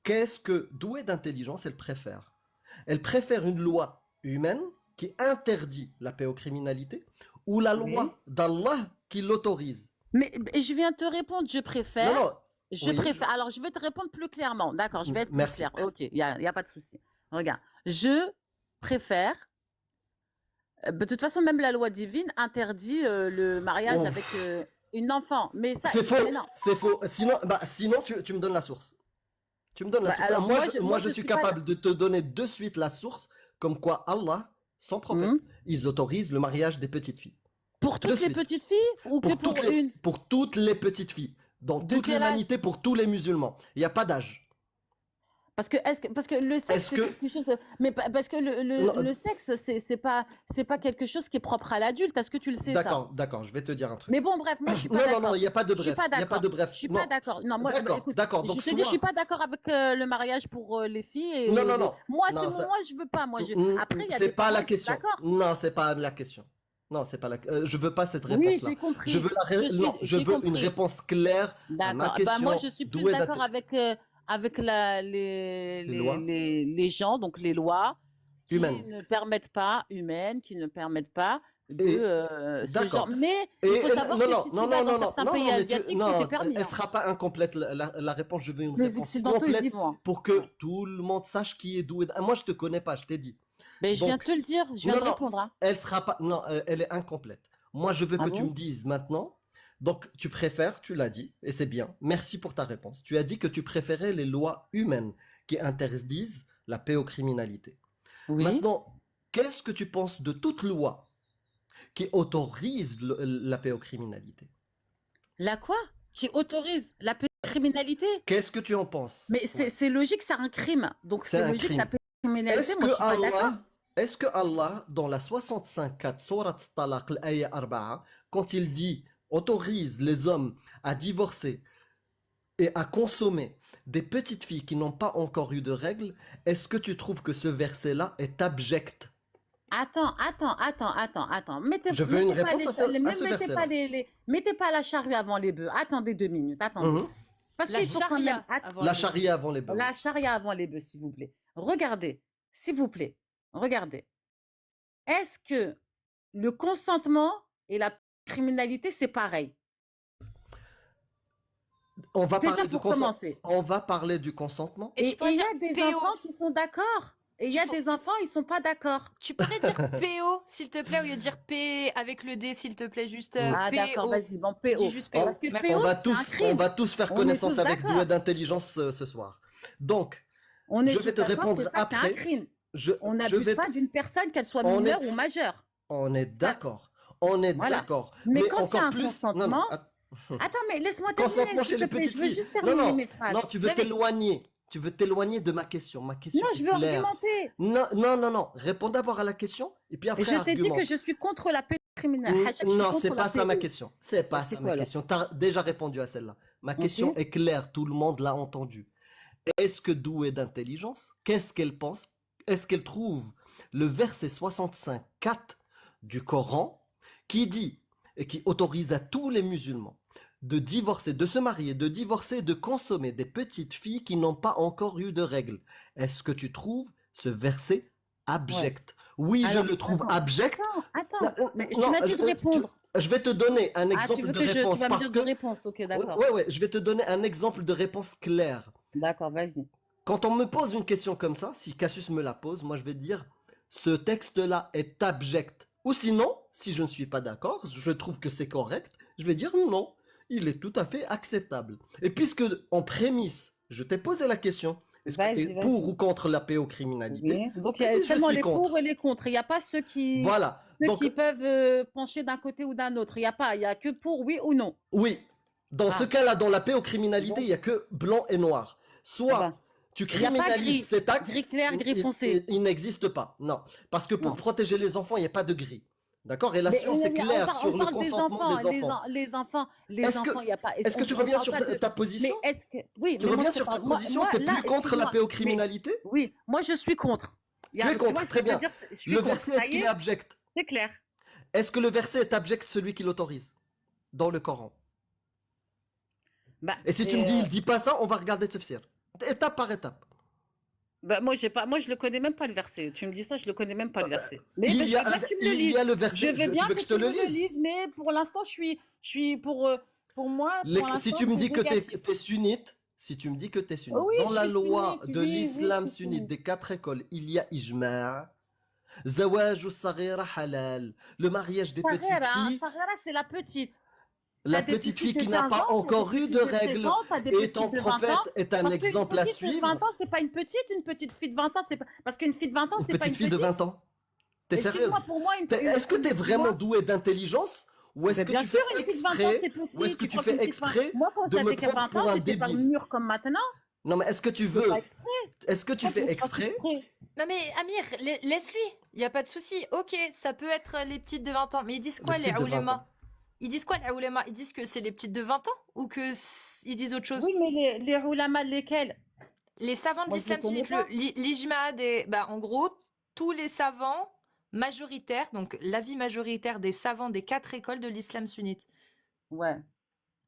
qu'est-ce que douée d'intelligence elle préfère? Elle préfère une loi humaine qui interdit la pédocriminalité ou la Oui. loi d'Allah qui l'autorise? Mais je viens te répondre, je Non, préfère. non, Je oui, préfère. Alors, je vais te répondre plus clairement. D'accord, je vais être plus merci. claire. Ok, y a pas de souci. Regarde, je préfère. De toute façon, même la loi divine interdit le mariage avec Ouf. une enfant. Mais ça, C'est faux, mais non. c'est faux. Sinon tu me donnes la source. Tu me donnes la Bah, source. alors, Moi, moi, je je suis suis pas. capable de te donner de suite la source, comme quoi Allah, son prophète, Hmm. ils autorisent le mariage des petites filles. Pour De toutes les suite. petites filles ou que pour une? Pour toutes les petites filles. Dans De toute quel âge? l'humanité, pour tous les musulmans. Il n'y a pas d'âge. Parce que le sexe, Est-ce c'est que... quelque chose. Mais parce que Non, le sexe, c'est pas quelque chose qui est propre à l'adulte. Est-ce que tu le sais, ça? d'accord, je vais te dire un truc. Mais bon, bref, moi, je suis pas Non, non, non, d'accord. il n'y a pas de Je suis bref. pas Il n'y a pas d'accord. de bref. Je suis Non, pas d'accord. Non, moi, d'accord, écoute, d'accord. je Donc, te dis, je suis soit... pas d'accord avec le mariage pour les filles et Non, non, non. moi, Non, ça... moi, je veux pas. Moi, après, il y a C'est des pas parents la qui sont question. d'accord. Non, c'est pas la question. Non, c'est pas la... je veux pas cette Oui, réponse-là. j'ai Je compris. veux non, je J'ai veux une compris. réponse claire à ma D'accord. Bah, moi, question. je suis plus D'où est d'accord avec les lois les gens, donc les lois, qui humaines? ne permettent pas, humaines, qui ne permettent pas de Et ce genre. d'accord. Mais Et il faut savoir non, que non, si non, tu vas non, dans non, non, certains non, pays non, mais asiatiques, tout non, est permis, elle hein. sera pas incomplète. La réponse, je veux une Les réponse Occidentaux, ils complète y vont, hein. pour que Ouais. tout le monde sache qui est doué. Moi, je te connais pas, je t'ai dit. Mais je viens de Donc, te le dire, je viens non, de non, répondre, hein. elle sera pas. Non, elle est incomplète. Moi, je veux Ah que tu me bon? dises maintenant. Donc, tu préfères, tu l'as dit, et c'est bien. Merci pour ta réponse. Tu as dit que tu préférais les lois humaines qui interdisent la pédocriminalité. Oui. Maintenant, qu'est-ce que tu penses de toute loi qui autorise la pédocriminalité? La quoi? Qui autorise la criminalité? Qu'est-ce que tu en penses? Mais Ouais. c'est logique, c'est un crime. Donc C'est c'est un logique, la crime. criminalité, Est-ce moi je que suis pas d'accord. Allah, est-ce que Allah, dans la 65 Surat Talaq, l'ayah 4, quand il dit autorise les hommes à divorcer et à consommer des petites filles qui n'ont pas encore eu de règles, est-ce que tu trouves que ce verset-là est abject? Attends. Mettez, Je veux une mettez pas réponse les, à cha- les- à ce mettez pas verset-là. mettez pas la charrue avant les bœufs. Attendez 2 minutes, attendez. Mhm. Parce La qu'il faut quand même, charia avant La les bœufs. charia avant les bœufs, oui. la charia avant les bœufs, s'il vous plaît. Regardez, s'il vous plaît, regardez. Est-ce que le consentement et la criminalité, c'est pareil? On va Déjà parler du pour consentement. commencer. On va parler du consentement. Et tu Et pourrais il y dire a des PO. enfants qui sont d'accord. Et il y Tu a pour- des enfants, ils sont pas d'accord. Tu pourrais dire PO, s'il te plaît, au lieu de dire P avec le D, s'il te plaît, juste Ah, d'accord, PO. vas-y, bon, Tu dis PO. juste On, PO. Parce que Merci. on PO, va c'est un tous, on crime. va tous faire On est connaissance tous avec Doué d'accord. d'intelligence ce soir. Donc, On est je tous vais te d'accord que répondre ça, c'est un après. crime. Je, On je n'abuse vais pas te- d'une personne, qu'elle soit on mineure est, ou majeure. on est Ça, d'accord. On est voilà. d'accord. Mais Mais quand il y a encore un plus. Non, consentement. non. Attends, mais laisse-moi terminer, Consentement chez s'il te les plaît. petites Je veux filles. juste Non, terminer non. mes phrases. Non, tu veux Non, mais t'éloigner. Tu veux t'éloigner de ma question. Ma question Non, est je veux claire. argumenter. Non. Réponds d'abord à la question et puis Et après je t'ai dit que argumente. je suis contre la paix criminelle. Hachak, je suis Non, contre c'est la pas ça ma PO. question. C'est pas C'est ça quoi ma alors? question. Tu as déjà répondu à celle-là. Ma Ok. question est claire, tout le monde l'a entendue. Est-ce que douée d'intelligence, qu'est-ce qu'elle pense? Est-ce qu'elle trouve le verset 65-4 du Coran qui dit et qui autorise à tous les musulmans de divorcer, de se marier, de divorcer, de consommer des petites filles qui n'ont pas encore eu de règles? Est-ce que tu trouves ce verset Ouais. abject? Oui, je Alors, le trouve attends, abject. Non, mais tu non, m'as dit de répondre. je vais te donner un Ah, tu exemple veux de que tu réponse vas me parce dire que de réponse. Ok, d'accord. ouais, je vais te donner un exemple de réponse claire. D'accord, vas-y. Quand on me pose une question comme ça, si Cassius me la pose, moi je vais dire ce texte-là est abject. Ou sinon, si je ne suis pas d'accord, je trouve que c'est correct, je vais dire non, il est tout à fait acceptable. Et puisque en prémisse, je t'ai posé la question, est-ce que tu es Vas-y, pour vas-y. ou contre la pédocriminalité? Oui. Donc, il y T'as a dit je seulement suis les pour contre. et les contre. Il n'y a pas ceux Voilà. Donc, qui peuvent pencher d'un côté ou d'un autre. Il n'y a pas. Il n'y a que pour oui ou non. oui, dans ce Ah, cas-là, dans la pédocriminalité, donc, il n'y a que blanc et noir. eh Soit ben, tu il n'y a pas criminalises gris. cet acte, Gris clair, gris foncé. il n'existe pas. Non. Parce que pour Non. protéger les enfants, il n'y a pas de gris. D'accord? Et la Mais science est on claire parle, sur le des consentement enfants. des enfants. Les Est-ce que, enfants, il n'y a pas. est-ce que tu On reviens parle sur pas de. ta Mais position? est-ce que. Oui, Tu mais moi, reviens je te sur ta parle. position? Moi, Tu es là, plus contre la excuse-moi. Mais pédocriminalité? oui, moi, je suis contre. Tu es Tu vois contre, ce que très je veux bien. dire? Je suis Le contre. verset, Ça est-ce y qu'il est est, abject? c'est clair. Est-ce que le verset est abject, celui qui l'autorise dans le Coran? Bah, Et si tu me dis, il dit pas ça, on va regarder Tafsir. Étape par étape. bah, moi, je le connais même pas le verset. Tu me dis ça, je le connais même pas le verset. Mais Il je y veux a, bien que tu me le il y lises. a le Je verset, veux tu bien veux que je te le me le lise? lises, mais pour l'instant, je suis pour moi, Si l'instant, tu me dis c'est que tu négatif. es sunnite, si tu me dis que tu es sunnite, Oui, dans je la suis loi sunnite. de Oui, l'islam je suis sunnite sunnite. des 4 écoles, il y a ijma', zawaj saghira halal, le mariage des petites filles, Saghera, c'est la petite. la T'as des petite petites fille de qui n'a 15 pas ans, t'as des encore eu petites de de 16 règles, ans, t'as des et ton petites de 20 ans. prophète est un Parce qu'une exemple à petite de 20 suivre. ans, c'est pas une petite fille de 20 ans, c'est pas. Parce qu'une fille de 20 ans, Une c'est pas petite une fille de petite. 20 ans. T'es Excuse-moi, sérieuse? pour moi, Est-ce que tu es pour vraiment moi, doué d'intelligence ou est-ce mais que bien tu sûr, fais une fille de 20 ans, exprès c'est petit. ou est-ce que Tu tu crois fais qu'une fille de 20 exprès Moi, quand de me j'avais que prendre 20 pour ans, un j'étais pas débile? mûre comme maintenant. Non mais est-ce que tu Je fais pas veux, exprès. est-ce que tu Moi, je fais fais pas exprès? exprès. Non mais Amir, laisse-lui, il n'y a pas de souci. Ok, ça peut être les petites de 20 ans, mais ils disent Les quoi les petites de 20 oulémas? ans. Ils disent quoi les oulémas? Ils disent que c'est les petites de 20 ans ou que ils disent autre chose? Oui, mais les ulamas, lesquels? Les savants de Moi, je les l'islam connais sunnite, pas. l'ijma des... Bah, en gros, tous les savants majoritaires, donc l'avis majoritaire des savants des 4 écoles de l'islam sunnite. Ouais.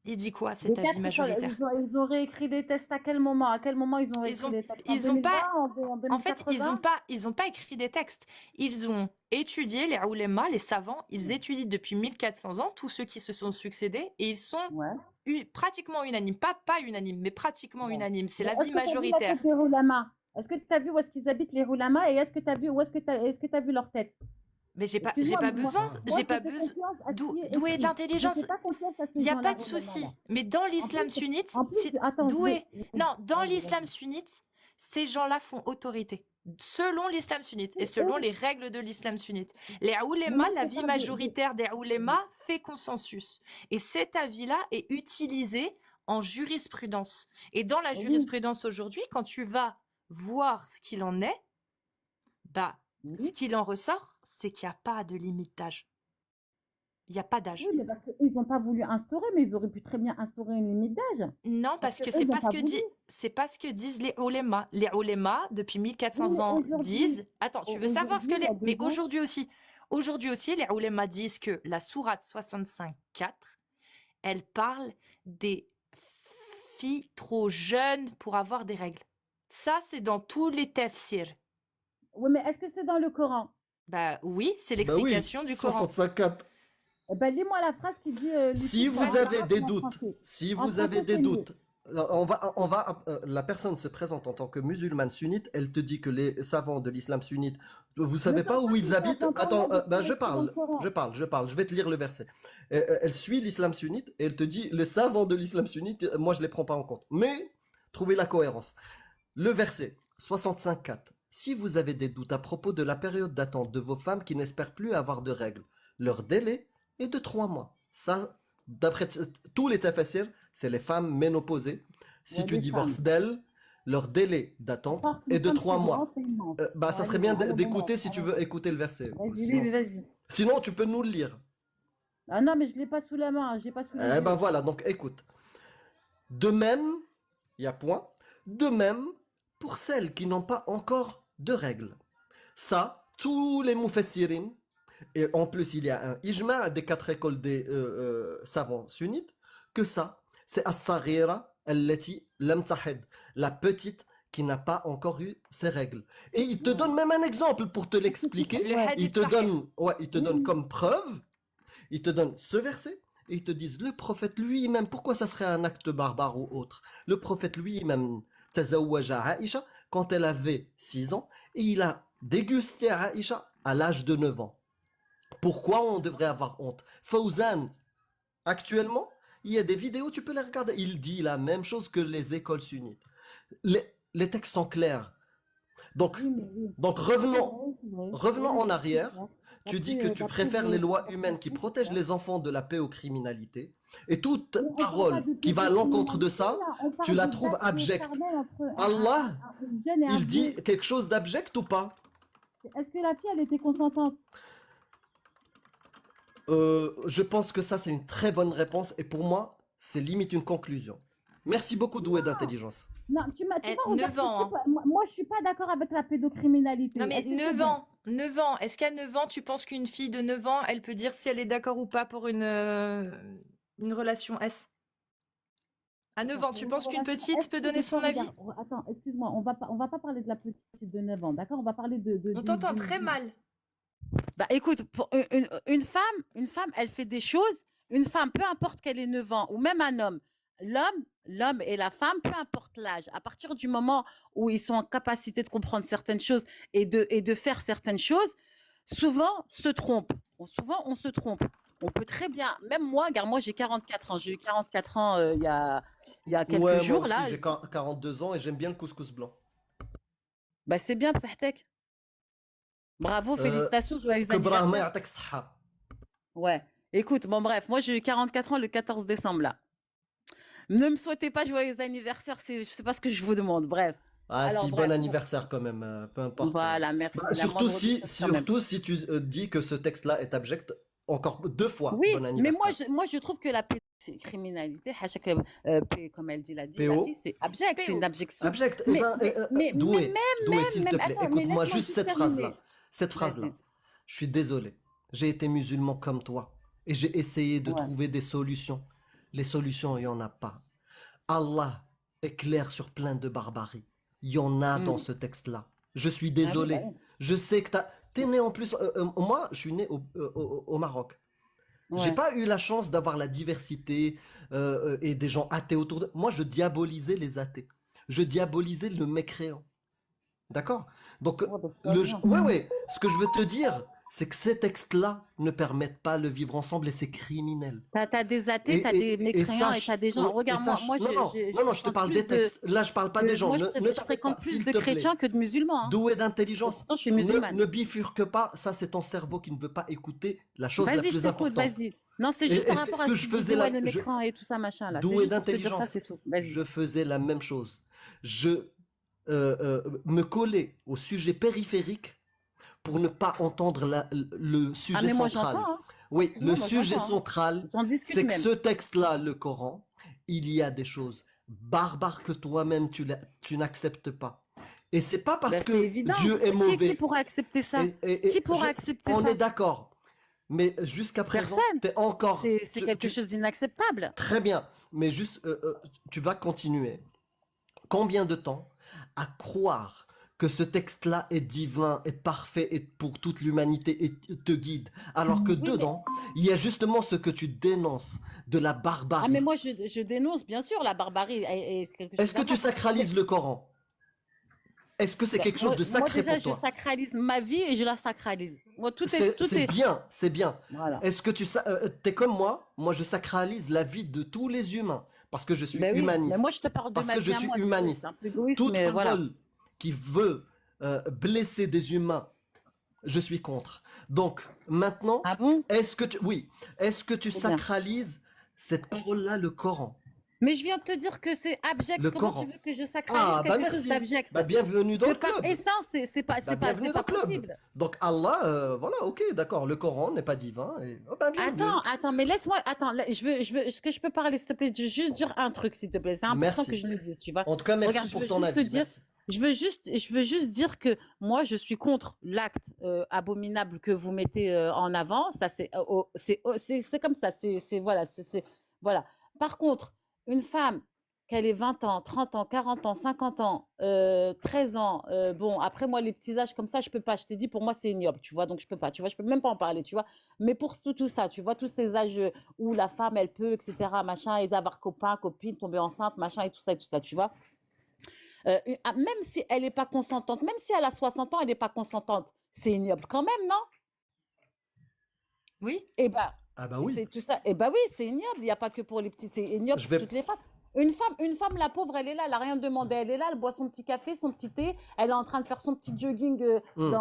Il dit quoi Les cet avis 4 écoles, majoritaire? ils ont réécrit des tests à quel moment? À quel moment ils ont Ils réécrit ont, des textes? En ils ont 2020, pas, en en fait, 2080? ils ont pas écrit des textes. Ils ont étudié, les oulémas, les savants, ils étudient depuis 1400 ans, tous ceux qui se sont succédés, et ils sont Ouais. pratiquement unanimes. Pas unanimes, mais pratiquement Ouais. unanimes. C'est Mais l'avis est-ce que tu as vu la majoritaire. tête des ulamas? Est-ce que tu as vu où est-ce qu'ils habitent les ulamas et est-ce que tu as vu leur tête? Mais j'ai pas Excuse-moi, besoin, moi, j'ai je pas fais besoin. confiance à ce qui est Doué écrit. Je d'intelligence, fais pas confiance à il ces n'y a gens-là, pas de ulémas, souci. là. Mais dans En l'islam plus, sunnite, attends, doué. Non, dans vas-y, l'islam vas-y. sunnite, ces gens-là font autorité. Selon l'islam sunnite et Et selon eux, les règles de l'islam sunnite. Les mais oulémas, moi, je te l'avis parle majoritaire des oulémas fait consensus. Et cet avis-là est utilisé en jurisprudence. Et dans la Oui, jurisprudence aujourd'hui, quand tu vas voir ce qu'il en est, bah, ce oui. qu'il en ressort, c'est qu'il n'y a pas de limite d'âge. Il n'y a pas d'âge. Oui, mais parce qu'ils n'ont pas voulu instaurer, mais ils auraient pu très bien instaurer une limite d'âge. Non, Parce parce que que eux, c'est ils n'ont pas ce pas que voulu. c'est pas ce que disent les ulémas. Les ulémas, depuis Oui, 1400 mais ans, aujourd'hui, disent. Attends, tu veux savoir ce que aujourd'hui, il y a Mais des gens. aujourd'hui aussi, les ulémas disent que la sourate 65.4, elle parle des filles trop jeunes pour avoir des règles. Ça, c'est dans tous les tafsirs. Oui, mais est-ce que c'est dans le Coran? Bah oui, c'est Bah oui, l'explication du Coran. 65.4. Eh ben, lis-moi la phrase qui dit Si l'utile vous en avez arabe des ou en doutes, français. si En vous avez français, des c'est mieux. doutes, la personne se présente en tant que musulmane sunnite, elle te dit que les savants de l'islam sunnite, vous Ne savez pas parle pas où de ils ça, habitent? t'entends Attends, là de ben ce qui est dans le Coran. je vais te lire le verset. Elle suit l'islam sunnite et elle te dit, les savants de l'islam sunnite, moi je les prends pas en compte. Mais, trouvez la cohérence. Le verset 65.4. Si vous avez des doutes à propos de la période d'attente de vos femmes qui n'espèrent plus avoir de règles, leur délai est de 3 mois. Ça, d'après tous les tafassirs, c'est les femmes ménopausées. Si Ouais, tu les divorces femmes. d'elles, leur délai À d'attente part est qu'une de femme 3 fait des mois. renseignements. Bah, Bon, ça serait allez, bien allez, bon, d'écouter bref, si tu allez. veux écouter le verset. Vas-y, oui, Sinon, oui, vas-y. sinon, tu peux nous le lire. Ah non, mais je l'ai pas sous la main, j'ai pas sous les Eh ben yeux. voilà, donc écoute. De même, il y a point, de même pour celles qui n'ont pas encore de règles. Ça, tous les mufassirin, et en plus il y a un ijma des 4 écoles des savants sunnites, que ça, c'est as-saghira allati lam tahid, la petite qui n'a pas encore eu ses règles. Et il te Ouais. donne même un exemple pour te l'expliquer. Le Ouais. Il hadith te sahih. donne, il te Oui, donne oui. comme preuve, il te donne ce verset, et ils te disent, le prophète lui-même, pourquoi ça serait un acte barbare ou autre? Le prophète lui-même, tazawaja Aïcha, quand elle avait 6 ans, et il a dégusté Aïcha à l'âge de 9 ans. Pourquoi on devrait avoir honte? Fawzan, actuellement, il y a des vidéos, tu peux les regarder. Il dit la même chose que les écoles sunnites. Les textes sont clairs. Donc, Oui, mais oui. donc C'est revenons, vrai, c'est vrai. revenons Oui, en oui, c'est arrière. clair. Tu dis que D'après tu d'après préfères les lois d'après humaines qui c'est protègent clair. les enfants de la pédocriminalité et toute Mais on parle pas parole de qui va à l'encontre de pédocriminalité, ça, là. On tu parle la de trouves d'actes abjecte. charnels entre Allah, un jeune et un il dit vieux. quelque chose d'abject ou pas? Est-ce que la fille, elle était consentante? Je pense que ça, c'est une très bonne réponse et pour moi, c'est limite une conclusion. Merci beaucoup, doué d'intelligence. Non, tu vois, 9 regarde, c'est ans, hein. quoi? Moi, je suis pas d'accord avec la pédocriminalité. Non mais Est-ce que c'est 9 bien? ans, 9 ans. Est-ce qu'à 9 ans, tu penses qu'une fille de 9 ans, elle peut dire si elle est d'accord ou pas pour une relation S? À 9 Attends, ans, pour tu une penses qu'une relation, petite est-ce peut que donner des fois, son avis? regarde, attends, excuse-moi, on va pas parler de la petite de 9 ans, d'accord? On va parler On t'entend très mal. Bah écoute, pour une femme, elle fait des choses. Une femme, peu importe qu'elle ait 9 ans, ou même un homme, l'homme et la femme, peu importe l'âge, à partir du moment où ils sont en capacité de comprendre certaines choses et de faire certaines choses, souvent se trompent. Souvent, on se trompe. On peut très bien, même moi, regarde, moi j'ai 44 ans, j'ai eu 44 ans il y a quelques Ouais, moi jours, aussi, là. j'ai 42 ans et j'aime bien le couscous blanc. Bah c'est bien, Psahtek. Bravo, Euh, félicitations, joyeux que Brahma anniversaire. ya'tak saha. Ouais. Écoute, bon bref, moi j'ai eu 44 ans le 14 décembre là. Ne me souhaitez pas joyeux anniversaire, c'est pas ce que je vous demande. Bref. Ah Alors si, bon bref, anniversaire quand même, peu importe. voilà, merci. Bah, La surtout moindre des si, choses quand même. surtout si tu dis que ce texte-là est abject, encore 2 fois, Oui, bon mais moi anniversaire. je trouve que la criminalité, comme elle dit, la PO, fille, c'est abject, c'est une PO. abjection. abject, eh Mais, ben, mais doué, doué, s'il te plaît, attends, mais écoute-moi laisse-moi juste juste cette terminer. phrase-là. Cette Vas-y. phrase-là. Je suis désolé. J'ai été musulman comme toi. Et j'ai essayé de Ouais. trouver des solutions. Les solutions, il n'y en a pas. Allah est clair sur plein de barbarie. Il y en a dans Mm. ce texte-là. Je suis Ah oui, désolé. bah oui. Je sais que t'es né en plus. Moi, je suis né au Maroc. J'ai Ouais. pas eu la chance d'avoir la diversité et des gens athées autour de moi. Je diabolisais les athées. Je diabolisais le mécréant. D'accord? Donc, Ouais, bah, c'est pas bien. ouais. Ce que je veux te dire, c'est que ces textes-là ne permettent pas le vivre ensemble et c'est criminel. T'as des athées, t'as des Et mécréants et sache, t'as des gens. et Regarde, sache, moi, non, je te fréquente parle des plus de, textes. Là, je parle pas des gens. moi, Ne je t'arrête fréquente pas, plus s'il de te plaît. chrétiens que de musulmans, hein. Doué Et d'intelligence. pourtant, je suis musulmane. Ne bifurque pas. Ça, c'est ton cerveau qui ne veut pas écouter la chose la Vas-y, je plus t'écoute, importante. vas-y. Non, c'est Et, juste et par c'est rapport ce à que ce je que tu faisais dis, ouais, le mécréant et tout ça, machin, là. C'est doué juste pour te dire ça, d'intelligence. c'est tout. Vas-y. Je faisais la même chose. Je me collais au sujet périphérique pour ne pas entendre le Ah, sujet mais moi, central. j'entends, hein. Oui, le Excuse-moi, moi sujet j'entends, hein. central, J'en discute c'est que même. ce texte-là, le Coran, il y a des choses barbares que toi-même tu n'acceptes pas. Et c'est pas parce Ben, c'est que évident. Dieu est Qui mauvais. pourra accepter ça? Et, et- Qui et pourra accepter on est ça? d'accord. Mais jusqu'à présent, Personne. t'es encore. C'est quelque chose d'inacceptable. Très bien. Mais juste, tu vas continuer. Combien de temps à croire que ce texte-là est divin, est parfait et pour toute l'humanité et te guide, alors que Oui, mais dedans, il y a justement ce que tu dénonces de la ah mais barbarie. moi je dénonce bien sûr la barbarie est quelque Est-ce chose que à tu part. Mais sacralises le Coran? Est-ce que c'est ben, quelque chose de moi sacré déjà pour je toi? sacralise ma vie et je la sacralise. Moi tout C'est est bien, c'est bien. voilà. Est-ce que t'es comme moi je sacralise la vie de tous les humains parce que je suis Ben oui, mais moi humaniste. je te parle de Parce ma que je vie à suis moi, désolé, c'est humaniste. un peu égoïste Toute mais voilà. parole qui veut blesser des humains, je suis contre. Donc, maintenant, Ah bon? oui, est-ce que tu Trop bien. sacralises cette parole-là, le Coran? Mais je viens de te dire que c'est abject. Le Comment tu Coran. veux que je sacralise Ah, bah quelque chose merci. d'abject? Bah bienvenue dans Que le par club. essence Bah bienvenue c'est dans pas le club. possible. Donc Allah, voilà, ok, d'accord, le Coran n'est pas divin. Oh, bah bienvenue. Attends, mais laisse-moi. Attends, est-ce que je peux parler, s'il te plaît? Je veux juste dire un truc, s'il te plaît. C'est important que Merci. je le dise, tu vois. En tout cas, Regarde, merci je pour veux ton juste te avis. dire, Merci. je veux juste dire que moi, je suis contre l'acte abominable que vous mettez en avant. Ça, c'est comme ça. Voilà, voilà. Par contre, une femme, qu'elle ait 20 ans, 30 ans, 40 ans, 50 ans, 13 ans, bon, après, moi, les petits âges comme ça, je peux pas. Je t'ai dit, pour moi, c'est ignoble, tu vois, donc je peux pas, tu vois, je peux même pas en parler, tu vois. Mais pour tout ça, tu vois, tous ces âges où la femme, elle peut, etc., machin, et d'avoir copain, copine, tomber enceinte, machin, et tout ça, tu vois. Même si elle n'est pas consentante, même si elle a 60 ans, elle n'est pas consentante, c'est ignoble quand même, non? Oui. Eh ben, Ah bah oui. c'est tout ça. Eh ben oui, c'est ignoble. Il n'y a pas que pour les petites, c'est ignoble Je pour vais. toutes les femmes. Une femme, la pauvre, elle est là, elle n'a rien demandé. Elle est là, elle boit son petit café, son petit thé. Elle est en train de faire son petit jogging Hmm.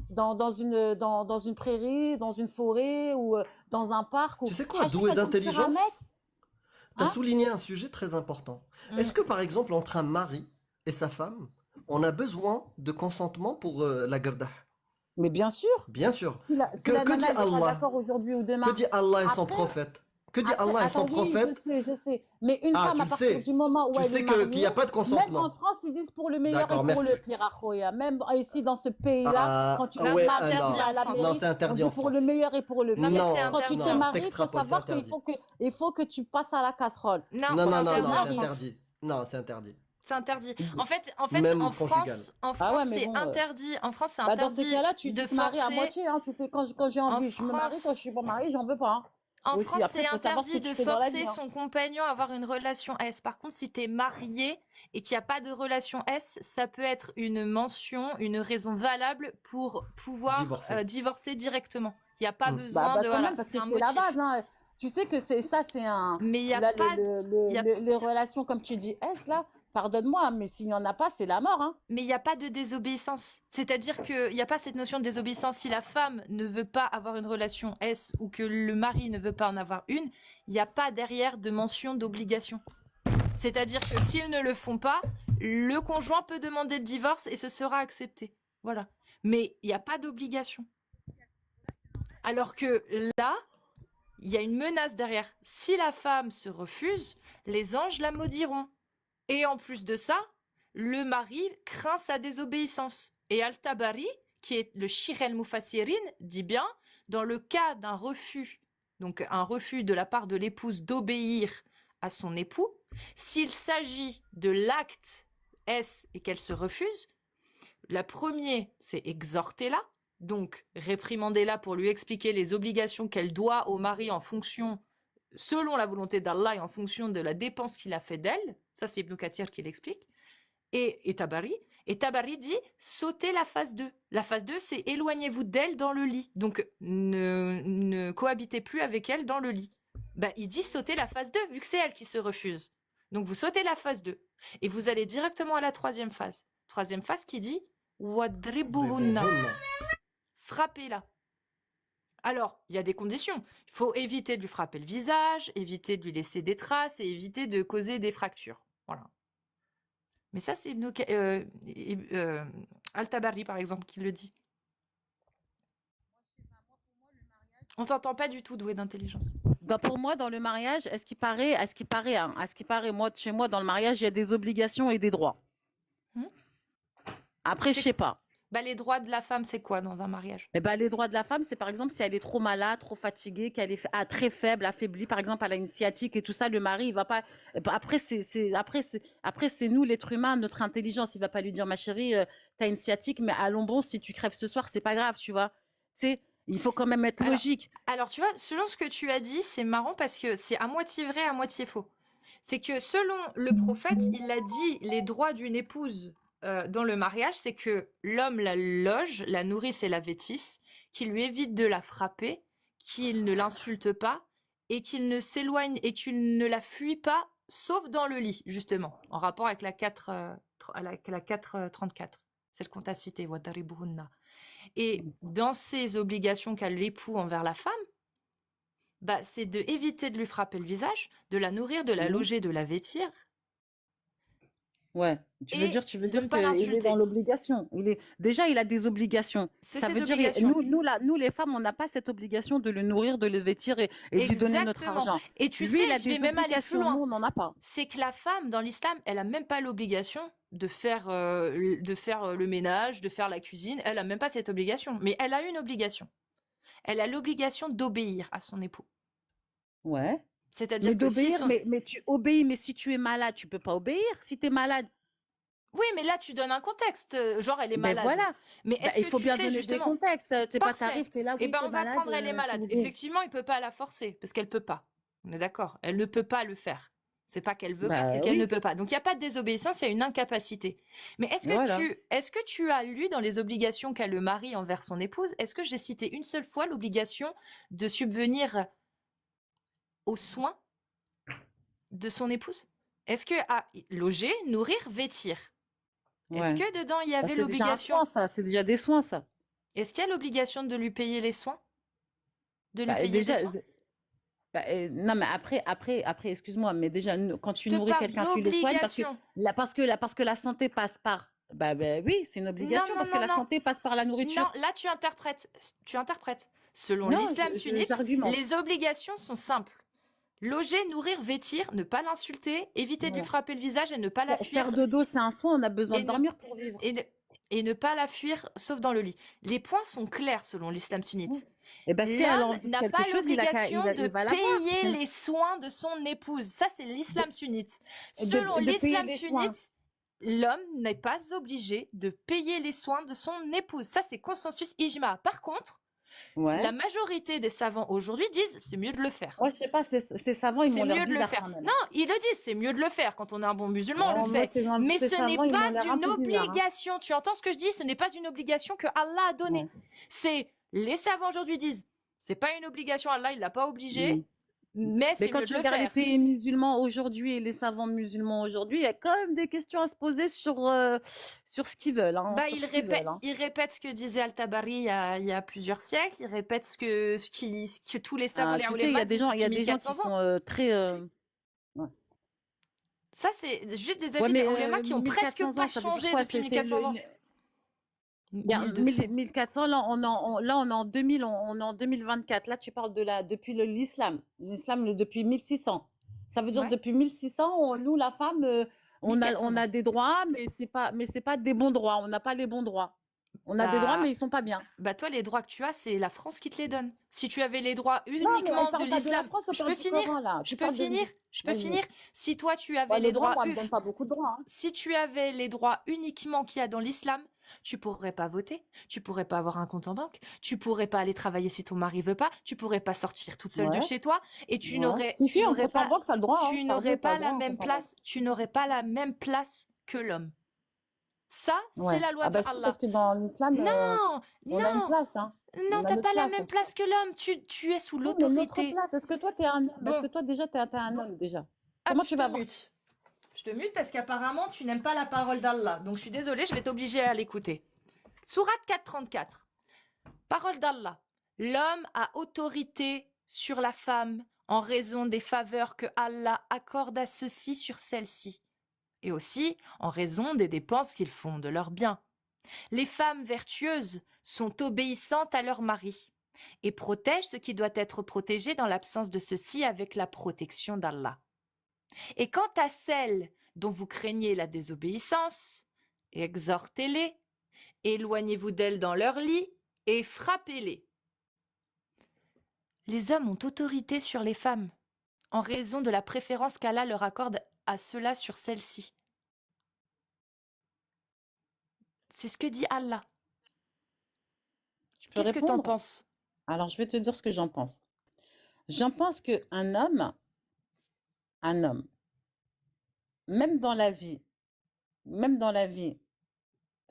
dans une prairie, dans une forêt ou dans un parc. Ou... Tu sais quoi, À chaque fois, doué elle tombe sur un mec. d'intelligence? T'as Hein? souligné un sujet très important. Mm. Est-ce que par exemple, entre un mari et sa femme, on a besoin de consentement pour la gardah? Mais bien sûr, Bien sûr. si la Que nana dit n'est pas Allah? d'accord aujourd'hui ou Que demain, dit Allah et son après, prophète? Que dit Allah et son attends, oui, prophète? je sais. Mais une Ah, femme, tu à le partir sais. du moment où Tu elle est sais qu'il n'y mariée, a pas de même en consentement. France, ils disent pour le meilleur et D'accord, pour le merci. pire, Akhoya. Même ici, dans ce pays-là, quand Ah, tu Non, te c'est ouais, maries, tu interdit vas non. à en la France. Non, mairie, c'est on interdit dit en pour le France. meilleur et pour le Non, mais pire. c'est Non, Quand tu interdit te en non, maries, il France. faut t'extrapoles, c'est savoir interdit. il faut que tu passes à la casserole. Non, Non, c'est Quand non, non, tu te interdit non, en c'est maries, France. interdit. Non, c'est interdit. C'est interdit. Même conjugal. En ah ouais, France, mais c'est bon. interdit. En France, c'est Bah dans ces interdit cas-là, de tu te maries à forcer. moitié. Hein. Tu fais quand j'ai En envie, je me marie. Quand je France, suis pas mariée, j'en veux pas. Hein. En Aussi, France, après, c'est il faut savoir ce que interdit tu de fais dans la vie. forcer Hein. son compagnon à avoir une relation S. Par contre, si tu es marié et qu'il n'y a pas de relation S, ça peut être une mention, une raison valable pour pouvoir Divorcé. divorcer directement. Il n'y a pas Hmm. besoin de... Quand Voilà, même, parce c'est que un c'est la motif. base. Hein. Tu sais que c'est un. Mais il n'y a Là, pas... il y a- les relations, comme tu dis, S, là, pardonne-moi, mais s'il n'y en a pas, c'est la mort. Hein. Mais il n'y a pas de désobéissance. C'est-à-dire qu'il n'y a pas cette notion de désobéissance. Si la femme ne veut pas avoir une relation S ou que le mari ne veut pas en avoir une, il n'y a pas derrière de mention d'obligation. C'est-à-dire que s'ils ne le font pas, le conjoint peut demander le divorce et ce sera accepté. Voilà. Mais il n'y a pas d'obligation. Alors que là, il y a une menace derrière. Si la femme se refuse, les anges la maudiront. Et en plus de ça, le mari craint sa désobéissance. Et Al-Tabari, qui est le Shir el-Mufassirin, dit bien, dans le cas d'un refus, donc un refus de la part de l'épouse d'obéir à son époux, s'il s'agit de l'acte S et qu'elle se refuse, la première, c'est exhorter-la, donc réprimandez-la pour lui expliquer les obligations qu'elle doit au mari en fonction, selon la volonté d'Allah et en fonction de la dépense qu'il a fait d'elle. Ça, c'est Ibn Kathir qui l'explique. Et Tabari. Et Tabari dit sautez la phase 2. La phase 2, c'est éloignez-vous d'elle dans le lit. Donc ne cohabitez plus avec elle dans le lit. Ben, il dit sautez la phase 2, vu que c'est elle qui se refuse. Donc vous sautez la phase 2. Et vous allez directement à la troisième phase. Troisième phase qui dit wadribuhunna. Frappez-la. Alors, il y a des conditions. Il faut éviter de lui frapper le visage, éviter de lui laisser des traces et éviter de causer des fractures. Voilà. Mais ça, c'est Al-Tabari, par exemple, qui le dit. On t'entend pas du tout doué d'intelligence. Pour moi, dans le mariage, moi, chez moi, dans le mariage, il y a des obligations et des droits. Hmm. Après, je C'est sais pas. bah, les droits de la femme, c'est quoi dans un mariage? Eh ben, les droits de la femme, c'est par exemple si elle est trop malade, trop fatiguée, qu'elle est très faible, affaiblie, par exemple, elle a une sciatique et tout ça, le mari, il va pas. Après, c'est nous, l'être humain, notre intelligence. Il va pas lui dire, ma chérie, t'as une sciatique, mais allons bon, si tu crèves ce soir, c'est pas grave, tu vois. Tu sais, il faut quand même être Alors, logique. alors, tu vois, selon ce que tu as dit, c'est marrant parce que c'est à moitié vrai, à moitié faux. C'est que selon le prophète, il a dit les droits d'une épouse dans le mariage, c'est que l'homme la loge, la nourrisse et la vêtisse, qu'il lui évite de la frapper, qu'il ne l'insulte pas et qu'il ne s'éloigne et qu'il ne la fuit pas, sauf dans le lit, justement, en rapport avec la 4, la 4 34, celle qu'on t'a citée, Wadaribuhunna. Et dans ces obligations qu'a l'époux envers la femme, bah, c'est de éviter de lui frapper le visage, de la nourrir, de la Mhm. loger, de la vêtir, Ouais. et Tu veux de dire ne pas qu'il est dans l'insulter. l'obligation. Déjà, il a des obligations. C'est Ça ses veut dire, obligations. nous, les femmes, on n'a pas cette obligation de le nourrir, de le vêtir et de lui donner notre Exactement. argent. Et tu Lui, sais, il a je vais des même aller plus obligations. Nous, loin. on n'en a pas. C'est que la femme, dans l'islam, elle a même pas l'obligation de faire le ménage, de faire la cuisine. Elle a même pas cette obligation. Mais elle a une obligation. Elle a l'obligation d'obéir à son époux. Ouais. Mais C'est-à-dire que si d'obéir, son... mais tu obéis, mais si tu es malade, tu peux pas obéir. Si tu es malade, Oui, mais là, tu donnes un contexte. Genre, elle est ben malade. voilà. Mais Ben, est-ce il que faut tu bien sais donner des justement... contextes. C'est pas, Parfait. t'arrives, t'es là, Eh oui, ben, t'es on va malade, prendre elle est s'il malade. vous plaît. Effectivement, il peut pas la forcer parce qu'elle peut pas. On est d'accord. Elle ne peut pas le faire. C'est pas qu'elle veut pas, c'est Ben qu'elle ne oui, peut pas. Donc il n'y a pas de désobéissance, il y a une incapacité. Mais voilà. est-ce que tu as lu dans les obligations qu'a le mari envers son épouse, est-ce que j'ai cité une seule fois l'obligation de subvenir aux soins de son épouse? Est-ce que loger, nourrir, vêtir? Est-ce Ouais. que dedans il y Ben, avait c'est déjà un l'obligation? soin, ça. C'est déjà des soins, ça. Est-ce qu'il y a l'obligation de lui payer les soins? De lui Ben, payer des déjà, soins? non, mais après, excuse-moi, mais déjà, quand Je tu te nourris parle quelqu'un, tu le soignes d'obligation. parce que la santé passe par. Oui, c'est une Non, obligation non, parce que non, la non. santé passe par la Non, nourriture. là tu interprètes. Tu interprètes. Selon Non, l'islam sunnite, j'argumente. les obligations sont simples. Loger, nourrir, vêtir, ne pas l'insulter, éviter de lui Ouais. frapper le visage et ne pas la Faire fuir dodo, c'est un soin, on a besoin et de ne, dormir pour vivre. et ne, et ne pas la fuir sauf dans le lit. Les points sont clairs selon l'islam Ouais. sunnite. Et ben si elle a L'homme envie de n'a quelque pas chose, l'obligation de il va l'avoir. payer les soins de son épouse. Ça, c'est De, l'islam sunnite. Selon de payer l'islam des soins. sunnite, l'homme n'est pas obligé de payer les soins de son épouse. Ça, c'est consensus ijma. Par contre, la Ouais. majorité des savants aujourd'hui disent c'est mieux de le faire. Moi, je sais pas, ces savants, ils C'est m'ont l'air mieux de le bizarres faire. quand même. Non, ils le disent, c'est mieux de le faire. Quand on est un bon musulman, on le Non, moi, fait. Mais ces ce n'est savants, ils m'ont pas l'air un une peu bizarres. Hein. obligation. Tu entends ce que je dis? Ce n'est pas une obligation que Allah a donnée. Ouais. C'est les savants aujourd'hui disent c'est pas une obligation. Allah, il l'a pas obligé, Mm. mais Mais c'est quand mieux de tu le regardes les faire. pays musulmans aujourd'hui et les savants musulmans aujourd'hui, il y a quand même des questions à se poser sur ce qu'ils veulent, hein, Bah, sur ce qu'ils veulent. Hein. il répète ce que disait Al-Tabari il y a plusieurs siècles. Il répète ce que tous les savants, les Tu sais, ulémas disent il depuis y a des gens qui 1400 ans. sont très. Ouais. Ça, c'est juste des Ouais, avis des mais ulémas qui ont presque 1400 pas ans, ça veut dire changé quoi? depuis 1400 ans. Il y a 1200. 1400, là, on est en 2000, on est en 2024. Là, tu parles depuis l'islam. L'islam, depuis 1600. Ça veut dire Ouais, depuis 1600, nous, la femme, on 1400 ans. a des droits, mais c'est pas des bons droits. On n'a pas les bons droits. On a des droits, mais Bah, ils sont pas bien. bah toi, les droits que tu as, c'est la France qui te les donne. Si tu avais les droits Non, mais on uniquement de parle pas de la l'islam, France, on je parle peux du finir, Coran, là. je Tu peux parles de. finir, je peux Vas-y. finir. Si toi, tu avais Ouais, les le droit, droits, moi, elle me donne pas beaucoup de droits. Hein. si tu avais les droits uniquement qu'il y a dans l'islam, tu pourrais pas voter, tu pourrais pas avoir un compte en banque, tu pourrais pas aller travailler si ton mari veut pas, tu pourrais pas sortir toute seule de Ouais, chez toi et ouais. Si, si, un compte en banque, t'as le droit. Hein. tu Pardon, n'aurais t'as pas le droit la à un même compte en banque. place, tu n'aurais pas la même place que l'homme. Ça, c'est Ouais. la loi Ah de bah si, Allah. parce que dans l'islam, Non, on a une non, place, hein. non, On a t'as notre pas la place. même place que l'homme. Tu es sous Oui, mais notre l'autorité. place, est-ce que toi, t'es un homme? Est-ce que Bon, toi, déjà, t'es un homme, déjà? hop, Comment je tu te vas avoir... mute. Je te mute parce qu'apparemment, tu n'aimes pas la parole d'Allah. Donc, je suis désolée, je vais t'obliger à l'écouter. Sourate 434. Parole d'Allah. L'homme a autorité sur la femme en raison des faveurs que Allah accorde à ceux-ci sur celle-ci, et aussi en raison des dépenses qu'ils font de leurs biens. Les femmes vertueuses sont obéissantes à leur mari. et protège ce qui doit être protégé dans l'absence de ceci avec la protection d'Allah. Et quant à celles dont vous craignez la désobéissance, exhortez-les, éloignez-vous d'elles dans leur lit et frappez-les. Les hommes ont autorité sur les femmes, en raison de la préférence qu'Allah leur accorde à ceux-là sur celles-ci. C'est ce que dit Allah. Je peux Qu'est-ce que t'en répondre? penses? Alors, je vais te dire ce que j'en pense. J'en pense qu'un homme, même dans la vie, même dans la vie